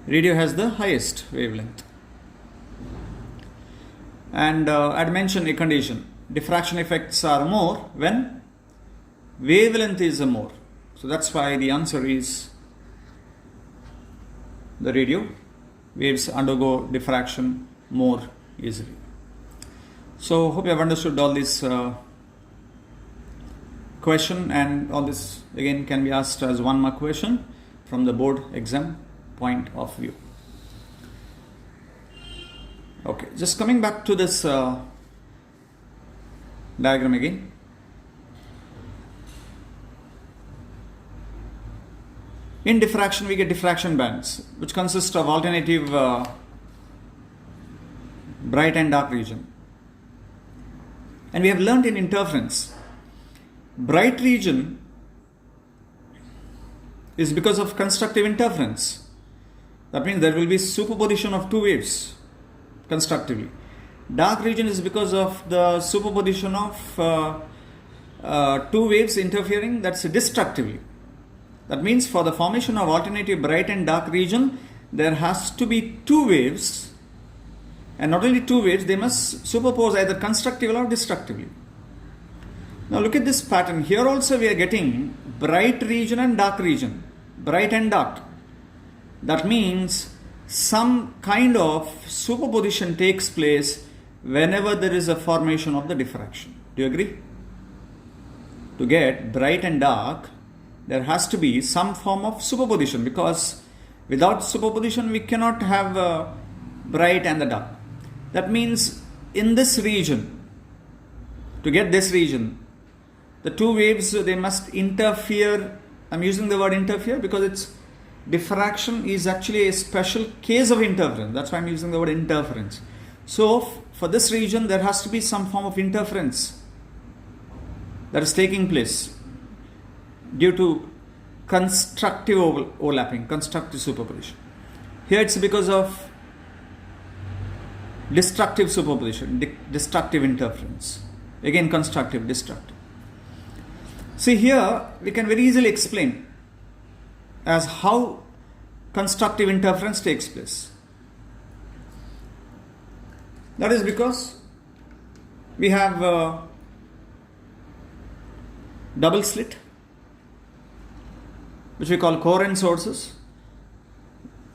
Radio has the highest wavelength. And I'd mentioned a condition. Diffraction effects are more when wavelength is more. So that's why the answer is the radio. Waves undergo diffraction more easily. So hope you have understood all this question, and all this again can be asked as 1 mark question from the board exam point of view. Okay, just coming back to this diagram again. In diffraction, we get diffraction bands, which consist of alternative bright and dark region. And we have learned in interference, bright region is because of constructive interference. That means there will be superposition of two waves constructively. Dark region is because of the superposition of two waves interfering, that's destructively. That means for the formation of alternative bright and dark region, there has to be two waves. And not only two waves, they must superpose either constructively or destructively. Now look at this pattern. Here also we are getting bright region and dark region. Bright and dark. That means some kind of superposition takes place whenever there is a formation of the diffraction. Do you agree? To get bright and dark, there has to be some form of superposition, because without superposition we cannot have bright and the dark. That means in this region, to get this region, the two waves, they must interfere. I'm using the word interfere because it's diffraction is actually a special case of interference. That's why I'm using the word interference. So for this region, there has to be some form of interference that is taking place due to constructive overlapping, constructive superposition. Here it's because of destructive superposition, destructive interference. Again, constructive, destructive. See here, we can very easily explain as how constructive interference takes place. That is because we have a double slit, which we call coherent sources.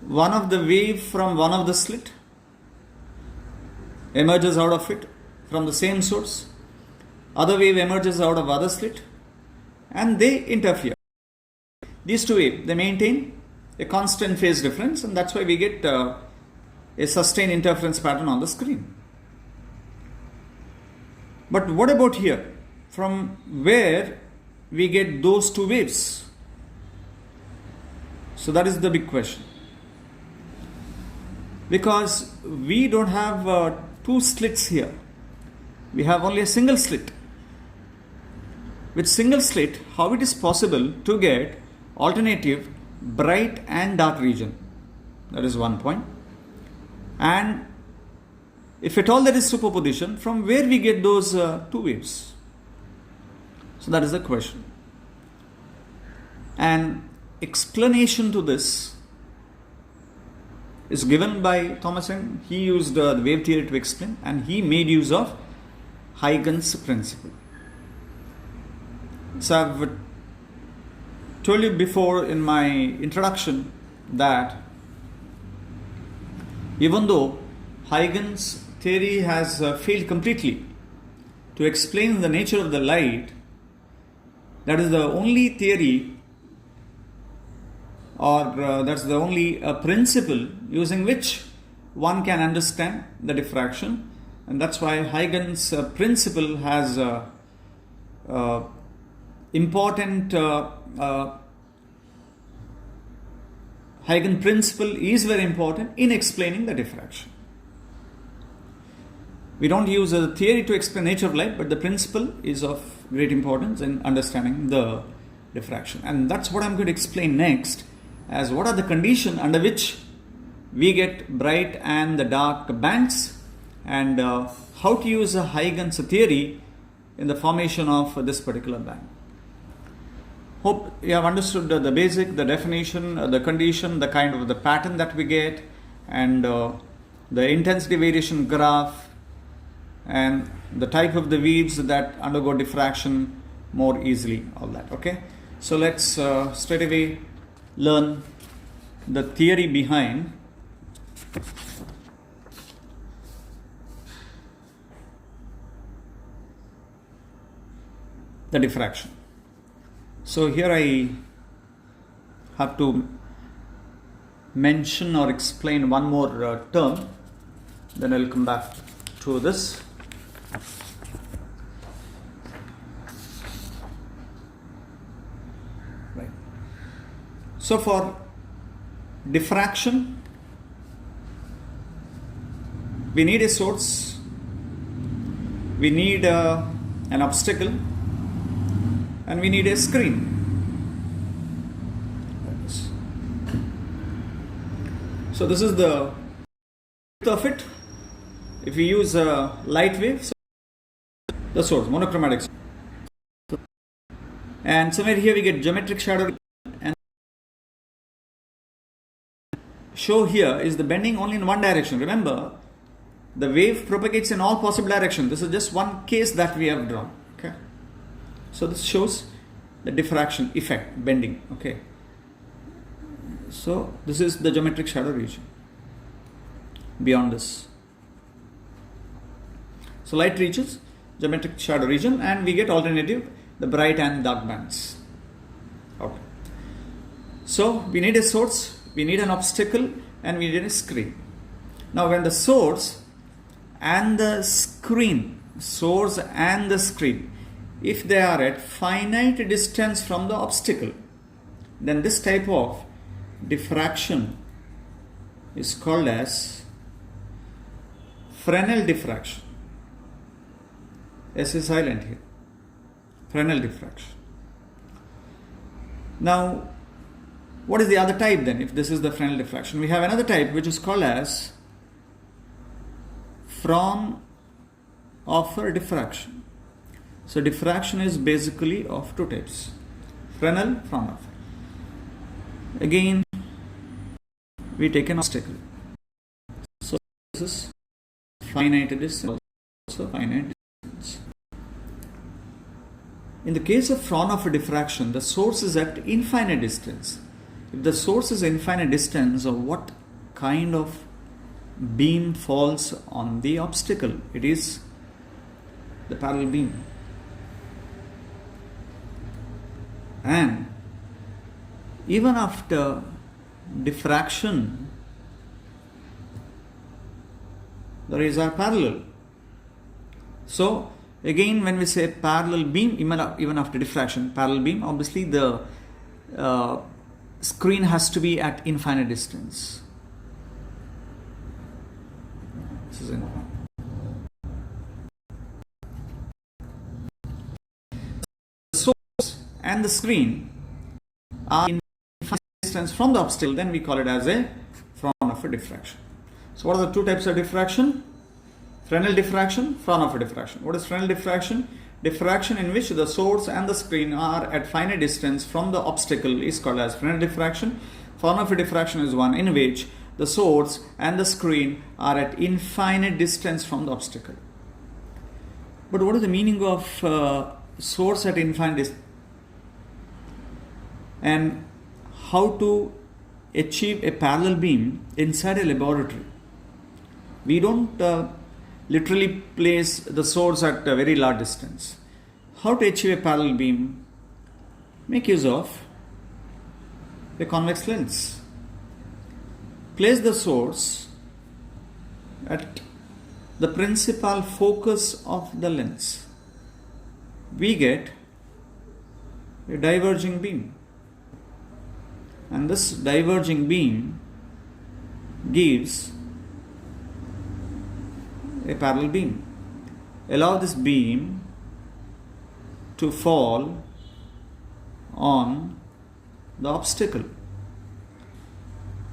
One of the wave from one of the slit emerges out of it from the same source. Other wave emerges out of other slit, and they interfere. these two waves, they maintain a constant phase difference, and that's why we get a sustained interference pattern on the screen. But what about here? From where we get those two waves? So that is the big question. Because we don't have two slits here. We have only a single slit. With single slit, how it is possible to get alternative bright and dark region? That is one point. And if at all there is superposition, from where we get those two waves? So that is the question. And explanation to this is given by Thomas Young. He used the wave theory to explain, and he made use of Huygens principle. So I've told you before in my introduction that even though Huygens theory has failed completely to explain the nature of the light, that is the only theory, or that's the only principle using which one can understand the diffraction, and that's why Huygens principle has important Huygens principle is very important in explaining the diffraction. We don't use a theory to explain nature of light, but the principle is of great importance in understanding the diffraction. And that's what I'm going to explain next, as what are the conditions under which we get bright and the dark bands, and how to use a Huygens theory in the formation of this particular band. Hope you have understood the basic, the definition, the condition, the kind of the pattern that we get, and the intensity variation graph, and the type of the waves that undergo diffraction more easily, all that. Okay, so let's straight away learn the theory behind the diffraction. So here I have to mention or explain one more term, then I'll come back to this. Right. So for diffraction, we need a source, we need an obstacle, and we need a screen. So this is the width of it. If we use a light wave, so the source, monochromatic. And somewhere here we get geometric shadow, and show here is the bending only in one direction. Remember, the wave propagates in all possible directions. This is just one case that we have drawn. Okay. So this shows the diffraction effect, bending. Okay. So this is the geometric shadow region. Beyond this, so light reaches geometric shadow region, and we get alternative, the bright and dark bands. Okay. So we need a source, we need an obstacle, and we need a screen. Now when the source and the screen, if they are at finite distance from the obstacle, then this type of diffraction is called as Fresnel diffraction. S is silent here. Fresnel diffraction. Now, what is the other type then, if this is the Fresnel diffraction? We have another type which is called as Fraunhofer diffraction. So diffraction is basically of two types: Fresnel, Fraunhofer. Again, we take an obstacle. So this is finite distance, also finite distance. In the case of Fraunhofer diffraction, the source is at infinite distance. If the source is infinite distance, what kind of beam falls on the obstacle? It is the parallel beam. And even after diffraction, the rays are parallel. So again, when we say parallel beam, even after diffraction, parallel beam, obviously the screen has to be at infinite distance. This is infinite. The source and the screen are in infinite distance from the obstacle, then we call it as a Fraunhofer diffraction. So what are the two types of diffraction? Fresnel diffraction, Fraunhofer diffraction. What is Fresnel diffraction? Diffraction in which the source and the screen are at finite distance from the obstacle is called as Fresnel diffraction. Fraunhofer diffraction is one in which the source and the screen are at infinite distance from the obstacle. But what is the meaning of source at infinite distance? And how to achieve a parallel beam inside a laboratory? We don't literally place the source at a very large distance. How to achieve a parallel beam? Make use of a convex lens. Place the source at the principal focus of the lens. We get a diverging beam, and this diverging beam gives a parallel beam. Allow this beam to fall on the obstacle.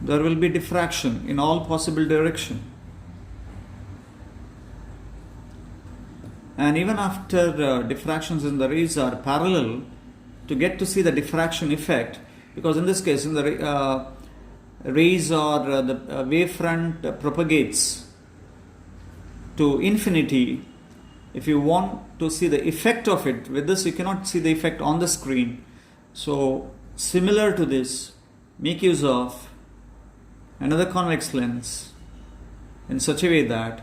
There will be diffraction in all possible directions. And even after diffractions in the rays are parallel, to get to see the diffraction effect, because in this case, in the rays or the wavefront propagates to infinity, if you want to see the effect of it, with this you cannot see the effect on the screen. So similar to this, make use of another convex lens in such a way that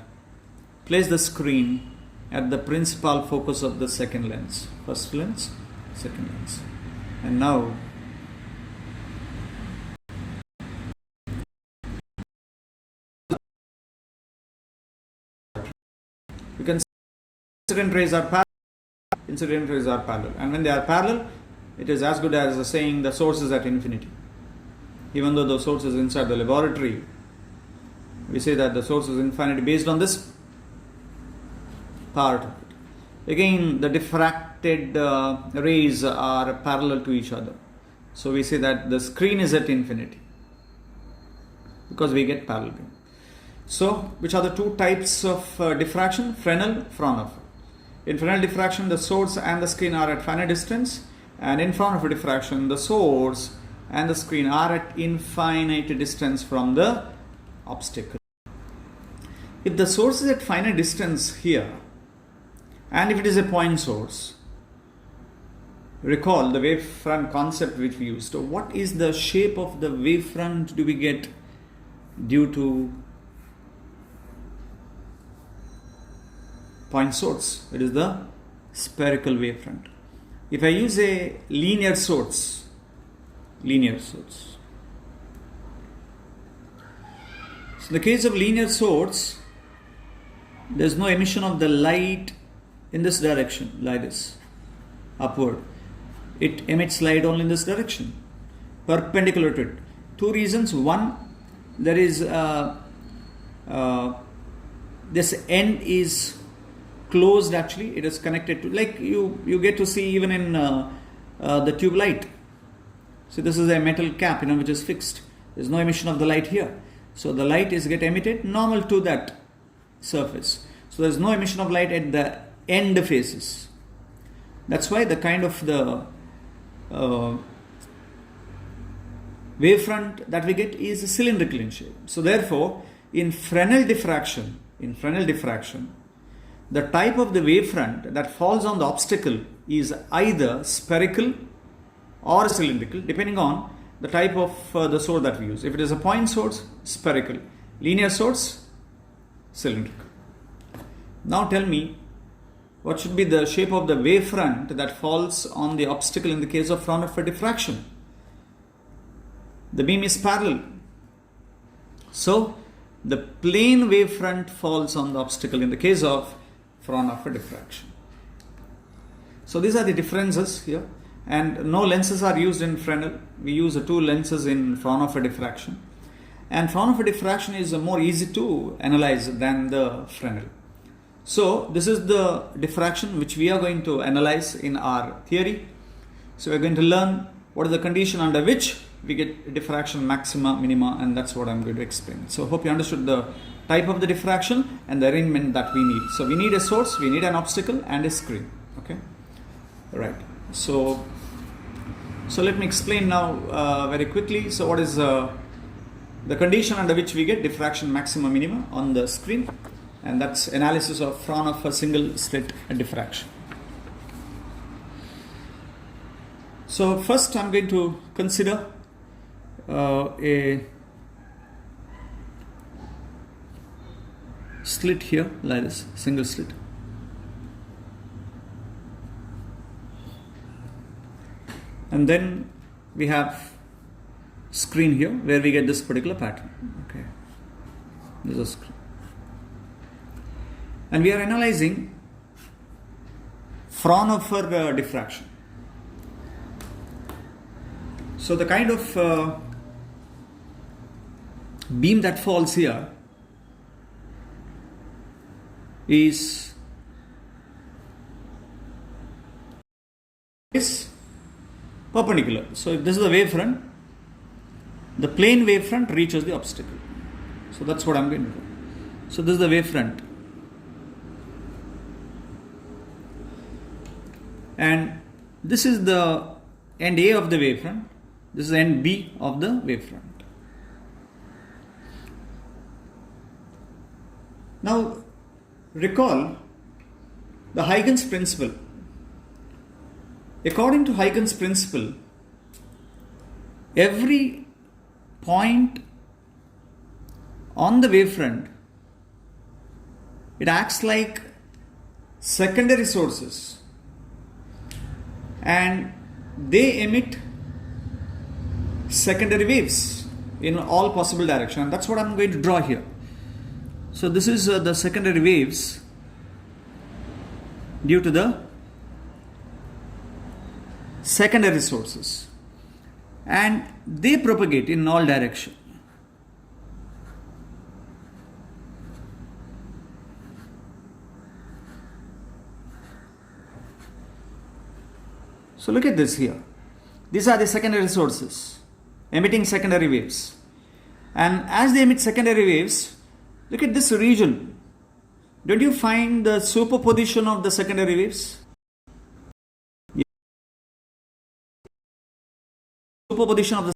place the screen at the principal focus of the second lens. First lens, second lens. And now you can see incident rays are parallel. Incident rays are parallel, and when they are parallel, it is as good as saying the source is at infinity. Even though the source is inside the laboratory, we say that the source is infinity based on this part of it. Again, the diffracted rays are parallel to each other, so we say that the screen is at infinity because we get parallel beam. So, which are the two types of diffraction? Fresnel, Fraunhofer. In Fresnel diffraction, the source and the screen are at finite distance, and in Fraunhofer diffraction, the source and the screen are at infinite distance from the obstacle. If the source is at finite distance here, and if it is a point source, recall the wavefront concept which we used. So what is the shape of the wavefront do we get due to point source? It is the spherical wavefront. If I use a linear source, so in the case of linear source, there is no emission of the light in this direction, like this, upward. It emits light only in this direction, perpendicular to it. Two reasons. One, there is this end is closed, actually. It is connected to, like you get to see even in the tube light. So this is a metal cap, which is fixed. There is no emission of the light here. So the light is get emitted normal to that surface. So there is no emission of light at the end faces. That's why the kind of the wavefront that we get is cylindrical in shape. So therefore, in Fresnel diffraction, the type of the wavefront that falls on the obstacle is either spherical or cylindrical, depending on the type of the source that we use. If it is a point source, spherical. Linear source, cylindrical. Now tell me, what should be the shape of the wavefront that falls on the obstacle in the case of Fraunhofer diffraction? the beam is parallel. So the plane wavefront falls on the obstacle in the case of Fraunhofer diffraction. So these are the differences here, and no lenses are used in Fresnel. We use the two lenses in Fraunhofer diffraction, and Fraunhofer diffraction is more easy to analyze than the Fresnel. So this is the diffraction which we are going to analyze in our theory. So we are going to learn what is the condition under which we get diffraction maxima, minima, and that's what I'm going to explain. So hope you understood the type of the diffraction and the arrangement that we need. So we need a source, we need an obstacle and a screen. Okay, right. So let me explain now very quickly. So what is the condition under which we get diffraction maxima, minima on the screen, and that's analysis of Fraunhofer single slit diffraction. So first I'm going to consider a slit here like this, single slit. And then we have screen here where we get this particular pattern. Okay, this is a screen. And we are analyzing Fraunhofer diffraction. So the kind of beam that falls here is perpendicular. So if this is the wavefront, the plane wavefront reaches the obstacle. So that's what I'm going to do. So this is the wavefront, and this is the end A of the wavefront. This is end B of the wavefront. Now recall the Huygens principle. According to Huygens principle, every point on the wavefront, it acts like secondary sources, and they emit secondary waves in all possible directions. And that's what I'm going to draw here. So this is the secondary waves due to the secondary sources, and they propagate in all directions. So look at this here. These are the secondary sources emitting secondary waves, and as they emit secondary waves, look at this region. Don't you find the superposition of the secondary waves? Superposition of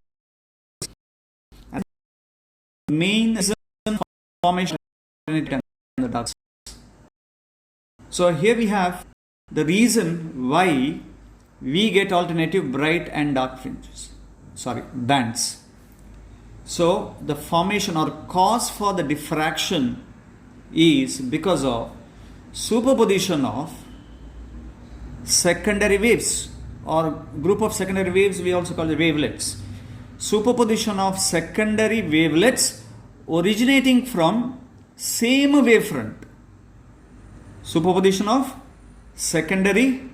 the main formation in the dark. So here we have the reason why we get alternative bright and dark fringes, bands. So the formation or cause for the diffraction is because of superposition of secondary waves, or group of secondary waves we also call the wavelets. Superposition of secondary wavelets originating from same wavefront. Superposition of secondary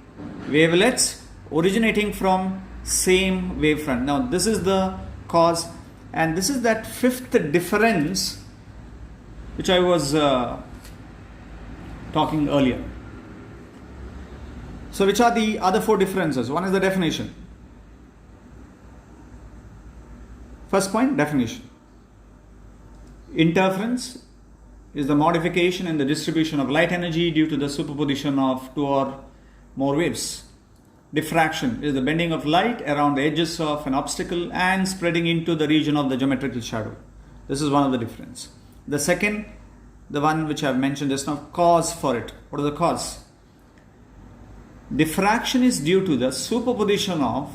wavelets originating from same wavefront. Now this is the cause, and this is that fifth difference which I was talking earlier. So which are the other four differences? One is the definition. First point, definition. Interference is the modification in the distribution of light energy due to the superposition of two or more waves. Diffraction is the bending of light around the edges of an obstacle and spreading into the region of the geometrical shadow. This is one of the difference. The second, the one which I have mentioned just now, cause for it. What is the cause? Diffraction is due to the superposition of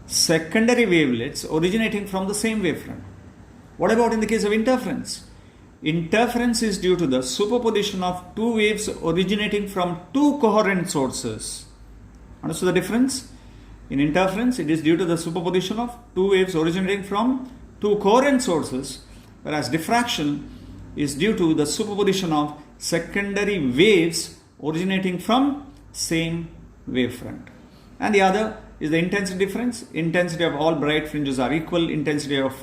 secondary wavelets originating from the same wavefront. What about in the case of interference? Interference is due to the superposition of two waves originating from two coherent sources. Understood the difference? In interference, it is due to the superposition of two waves originating from two coherent sources, whereas diffraction is due to the superposition of secondary waves originating from same wavefront. And the other is the intensity difference. Intensity of all bright fringes are equal. Intensity of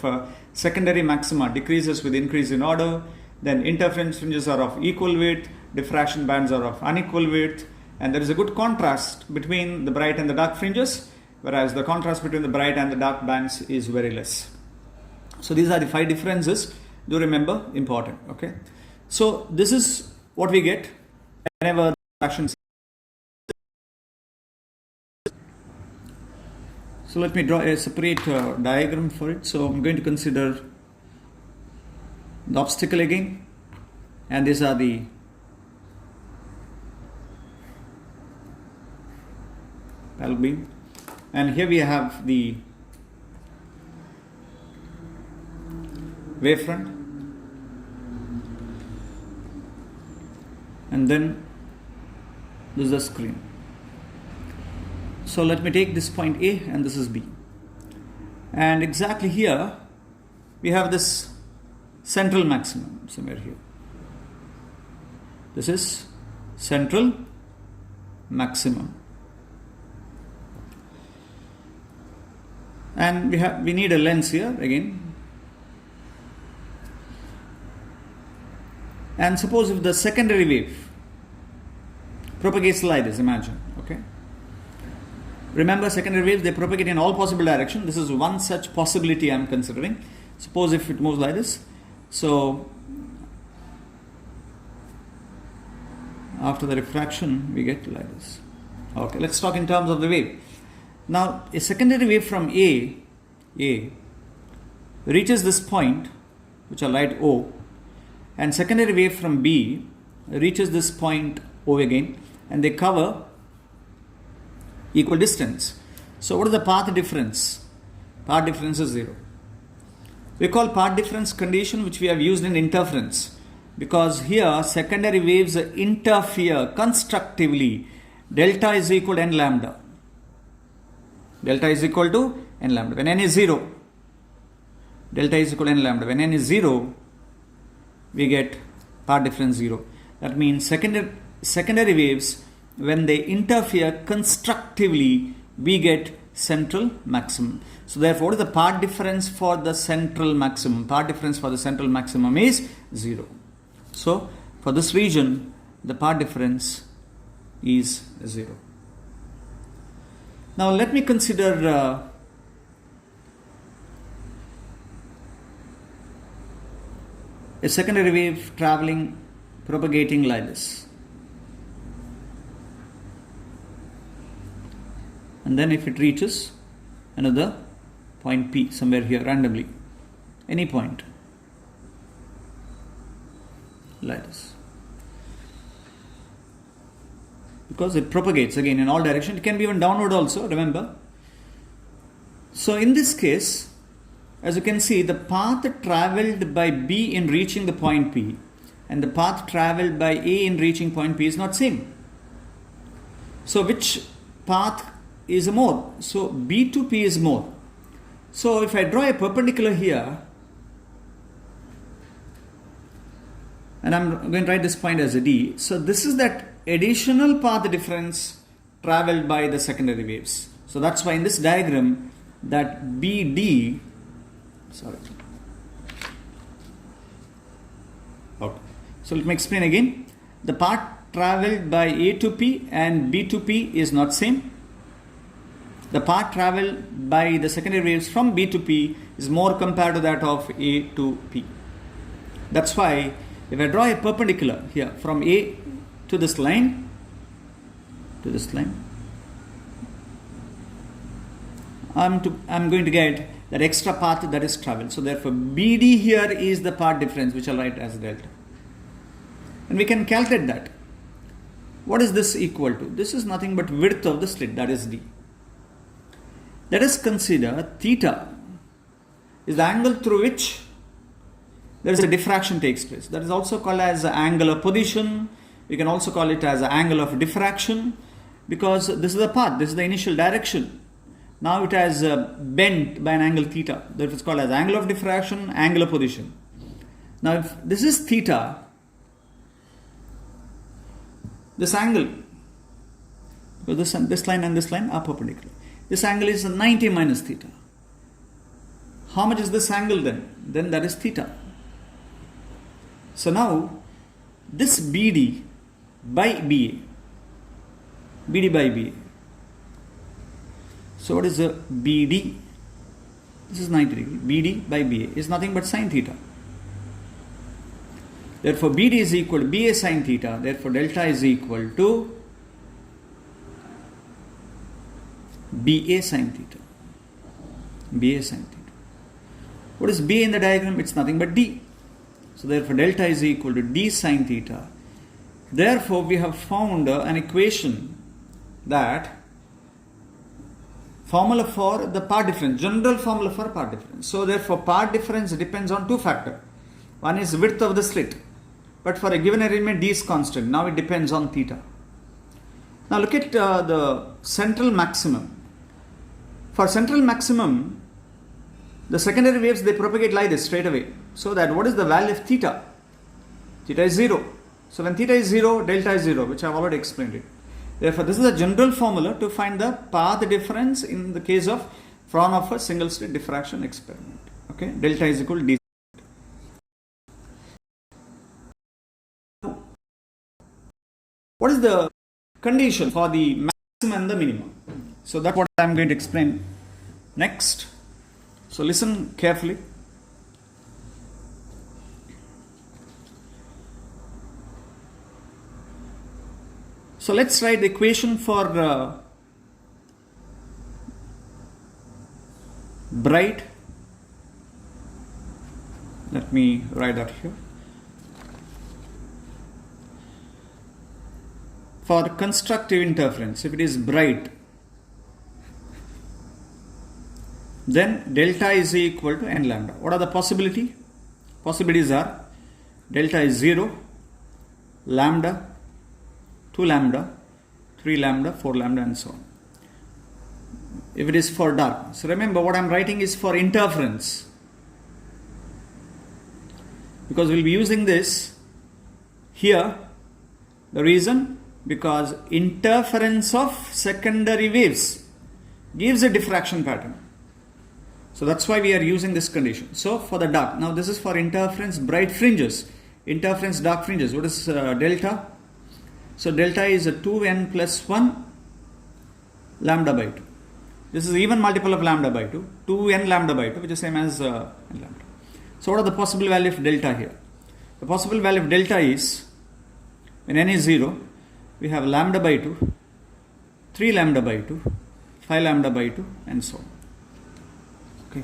secondary maxima decreases with increase in order. Then interference fringes are of equal width. Diffraction bands are of unequal width. And there is a good contrast between the bright and the dark fringes, whereas the contrast between the bright and the dark bands is very less. So these are the 5 differences. Do remember, important. Okay. So this is what we get whenever the diffraction. So let me draw a separate diagram for it. So I'm going to consider the obstacle again, and these are the parallel beam, and here we have the wavefront, and then this is the screen. So let me take this point A and this is B, and exactly here we have this central maximum somewhere here. This is central maximum, and we need a lens here again. And suppose if the secondary wave propagates like this, imagine, okay. Remember, secondary waves, they propagate in all possible directions. This is one such possibility I am considering. Suppose if it moves like this. So after the refraction, we get like this. Okay, let's talk in terms of the wave. Now, a secondary wave from A reaches this point, which I write O, and secondary wave from B reaches this point O again, and they cover equal distance. So what is the path difference? Path difference is 0. We call path difference condition, which we have used in interference, because here secondary waves interfere constructively. Delta is equal to n lambda. Delta is equal to n lambda. When n is 0, delta is equal to n lambda. When n is 0, we get path difference 0. That means secondary waves, when they interfere constructively, we get central maximum. So therefore, what is the path difference for the central maximum? Path difference for the central maximum is 0. So for this region, the path difference is 0. Now let me consider a secondary wave propagating like this. And then if it reaches another point P somewhere here randomly, any point like this, because it propagates again in all directions. It can be even downward also, remember. So in this case, as you can see, the path travelled by B in reaching the point P and the path travelled by A in reaching point P is not same. So which path is more? So B to P is more. So if I draw a perpendicular here, and I'm going to write this point as a D. So this is that additional path difference travelled by the secondary waves. So that's why in this diagram that BD, okay. So let me explain again. The path travelled by A to P and B to P is not same. The path travelled by the secondary waves from B to P is more compared to that of A to P. That's why if I draw a perpendicular here from A to this line, I'm going to get that extra path that is travelled. So therefore BD here is the path difference, which I'll write as delta. And we can calculate that. What is this equal to? This is nothing but width of the slit, that is D. Let us consider theta is the angle through which there is a diffraction takes place. That is also called as the angular position. We can also call it as the angle of diffraction, because this is the path, this is the initial direction. Now it has bent by an angle theta. That is called as angle of diffraction, angular position. Now if this is theta, this angle, because this line and this line are perpendicular. This angle is 90 minus theta. How much is this angle then? Then that is theta. So now this BD by BA, BD by BA. So what is the BD? This is 90 degree. BD by BA is nothing but sine theta. Therefore BD is equal to BA sine theta. Therefore delta is equal to BA sine theta. BA sine theta. What is BA in the diagram? It's nothing but D. So therefore delta is equal to D sine theta. Therefore we have found an equation that formula for the part difference, general formula for part difference. So therefore part difference depends on two factors. One is width of the slit, but for a given arrangement D is constant. Now it depends on theta. Now look at the central maximum. For central maximum, the secondary waves, they propagate like this straight away. So that what is the value of theta? Theta is 0. So when theta is 0, delta is 0, which I have already explained it. Therefore, this is a general formula to find the path difference in the case of Fraunhofer single slit diffraction experiment. Okay, delta is equal to d. What is the condition for the maximum and the minimum? So that's what I am going to explain next. So listen carefully. So let's write the equation for bright. Let me write that here. For constructive interference, if it is bright, then delta is equal to n lambda. What are the possibilities? Possibilities are delta is 0, lambda, 2 lambda, 3 lambda, 4 lambda and so on. If it is for dark. So remember what I am writing is for interference. Because we will be using this here. The reason? Because interference of secondary waves gives a diffraction pattern. So that's why we are using this condition. So for the dark. Now this is for interference bright fringes. Interference dark fringes. What is delta? So delta is a 2n plus 1 lambda by 2. This is even multiple of lambda by 2. 2n lambda by 2, which is same as n lambda. So what are the possible value of delta here? The possible value of delta is, when n is 0, we have lambda by 2, 3 lambda by 2, 5 lambda by 2 and so on. Okay.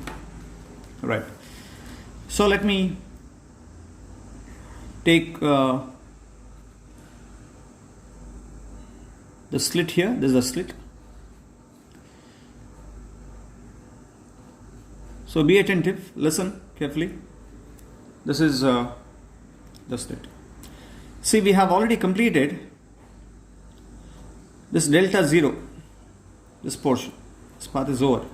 Right. So let me take the slit here. This is the slit. So be attentive, listen carefully. This is the slit. See, we have already completed this delta 0, this portion. This path is over.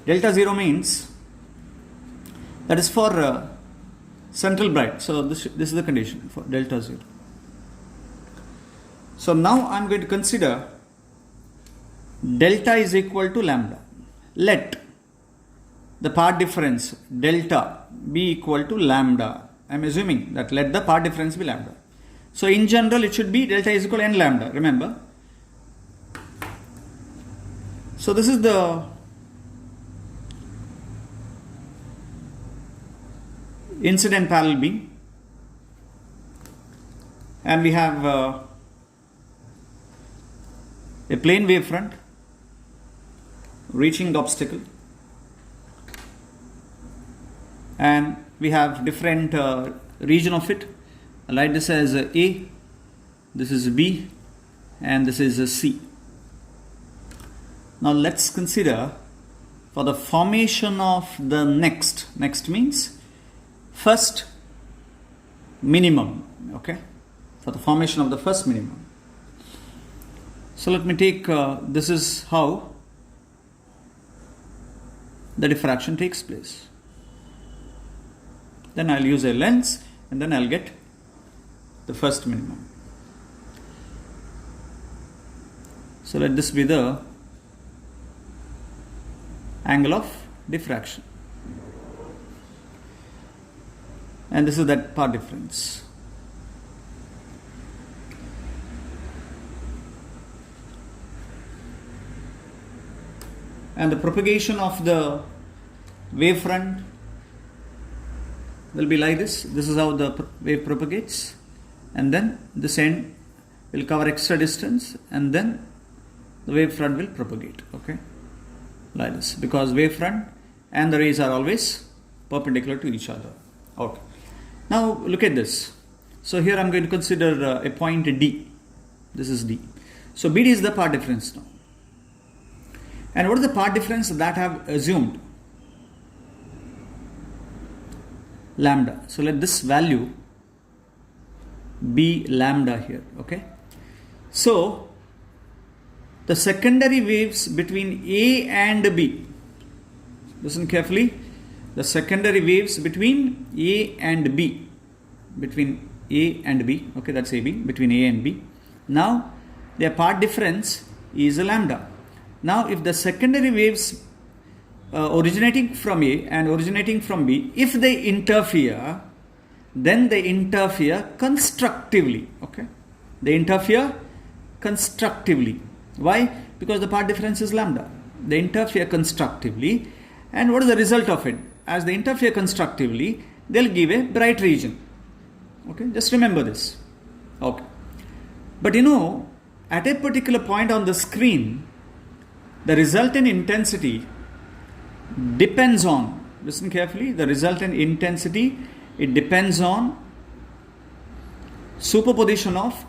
Delta 0 means that is for central bright. So this is the condition for delta 0. So now I am going to consider delta is equal to lambda. Let the part difference delta be equal to lambda. I am assuming that let the part difference be lambda. So in general it should be delta is equal to n lambda. Remember. So this is the incident parallel beam, and we have a plane wavefront reaching the obstacle, and we have different region of it. I write this as A, this is B, and this is C. Now let's consider for the formation of the next means first minimum, okay, for the formation of the first minimum. So let me take, this is how the diffraction takes place. Then I'll use a lens and then I'll get the first minimum. So let this be the angle of diffraction. And this is that path difference. And the propagation of the wavefront will be like this. This is how the wave propagates, and then this end will cover extra distance, and then the wavefront will propagate. Okay, like this, because wavefront and the rays are always perpendicular to each other. Okay, now look at this. So here I'm going to consider a point D. This is D. So BD is the path difference now. And what is the path difference that I have assumed? Lambda. So let this value be lambda here. Okay. So the secondary waves between A and B. Listen carefully. The secondary waves between A and B. Between A and B. Okay, that's AB. Between A and B. Now their path difference is a lambda. Now if the secondary waves originating from A and originating from B, if they interfere, then they interfere constructively. Okay, they interfere constructively. Why? Because the path difference is lambda. They interfere constructively, and what is the result of it? As they interfere constructively, they'll give a bright region. Okay, just remember this. Okay, but at a particular point on the screen, the resultant intensity depends on, listen carefully, the resultant intensity, it depends on superposition of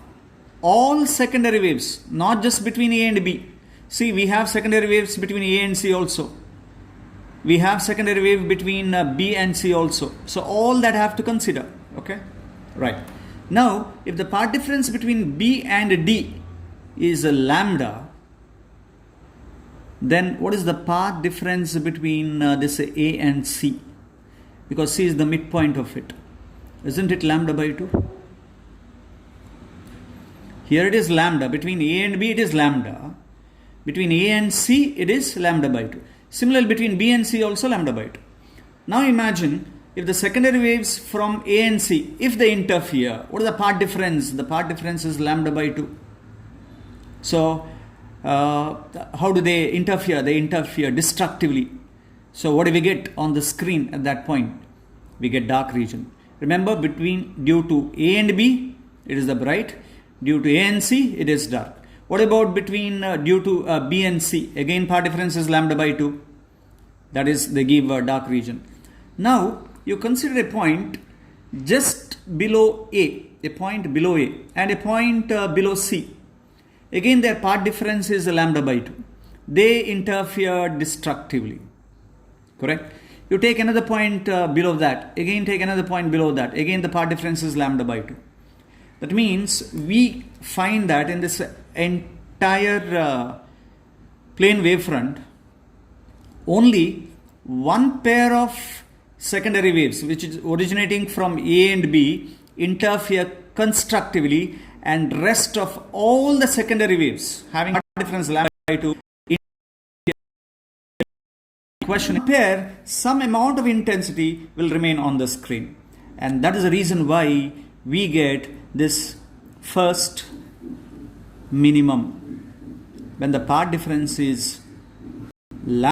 all secondary waves, not just between A and B. See, we have secondary waves between A and C also. We have secondary wave between B and C also. So all that I have to consider. Okay, right. Now, if the path difference between B and D is a lambda, then what is the path difference between this A and C? Because C is the midpoint of it. Isn't it lambda by 2? Here it is lambda. Between A and B it is lambda. Between A and C it is lambda by 2. Similarly, between B and C also lambda by 2. Now imagine if the secondary waves from A and C, if they interfere, what is the path difference? The path difference is lambda by 2. So how do they interfere? They interfere destructively. So what do we get on the screen at that point? We get dark region. Remember, due to A and B, it is the bright. Due to A and C, it is dark. What about due to B and C? Again, path difference is lambda by 2. That is, they give a dark region. Now, you consider a point just below a point below A, and a point below C. Again, their path difference is lambda by 2. They interfere destructively. Correct? You take another point below that. Again, take another point below that. Again, the path difference is lambda by 2. That means we find that in this entire plane wavefront, only one pair of secondary waves, which is originating from A and B, interfere constructively, and rest of all the secondary waves having path difference lambda by 2 question pair, some amount of intensity will remain on the screen, and that is the reason why we get this first minimum. When the path difference is lambda,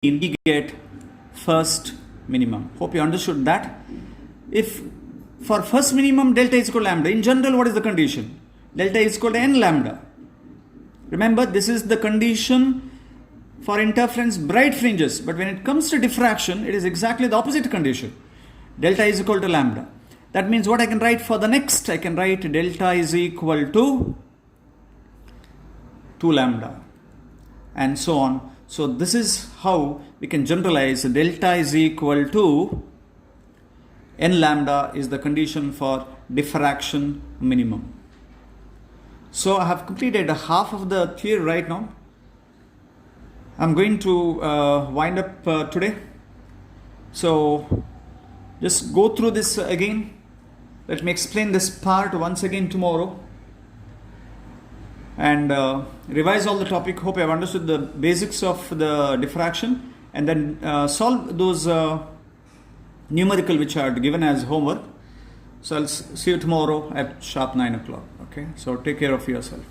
we get first minimum. Hope you understood that. If for first minimum delta is equal to lambda, in general what is the condition? Delta is equal to n lambda. Remember, this is the condition for interference bright fringes, but when it comes to diffraction, it is exactly the opposite condition. Delta is equal to lambda. That means what I can write for the next? I can write delta is equal to 2 lambda and so on. So this is how we can generalize delta is equal to n lambda is the condition for diffraction minimum. So I have completed half of the theory right now. I'm going to wind up today. So just go through this again. Let me explain this part once again tomorrow and revise all the topic. Hope you have understood the basics of the diffraction and then solve those numerical which are given as homework. So I'll see you tomorrow at sharp 9 o'clock. Okay, so take care of yourself.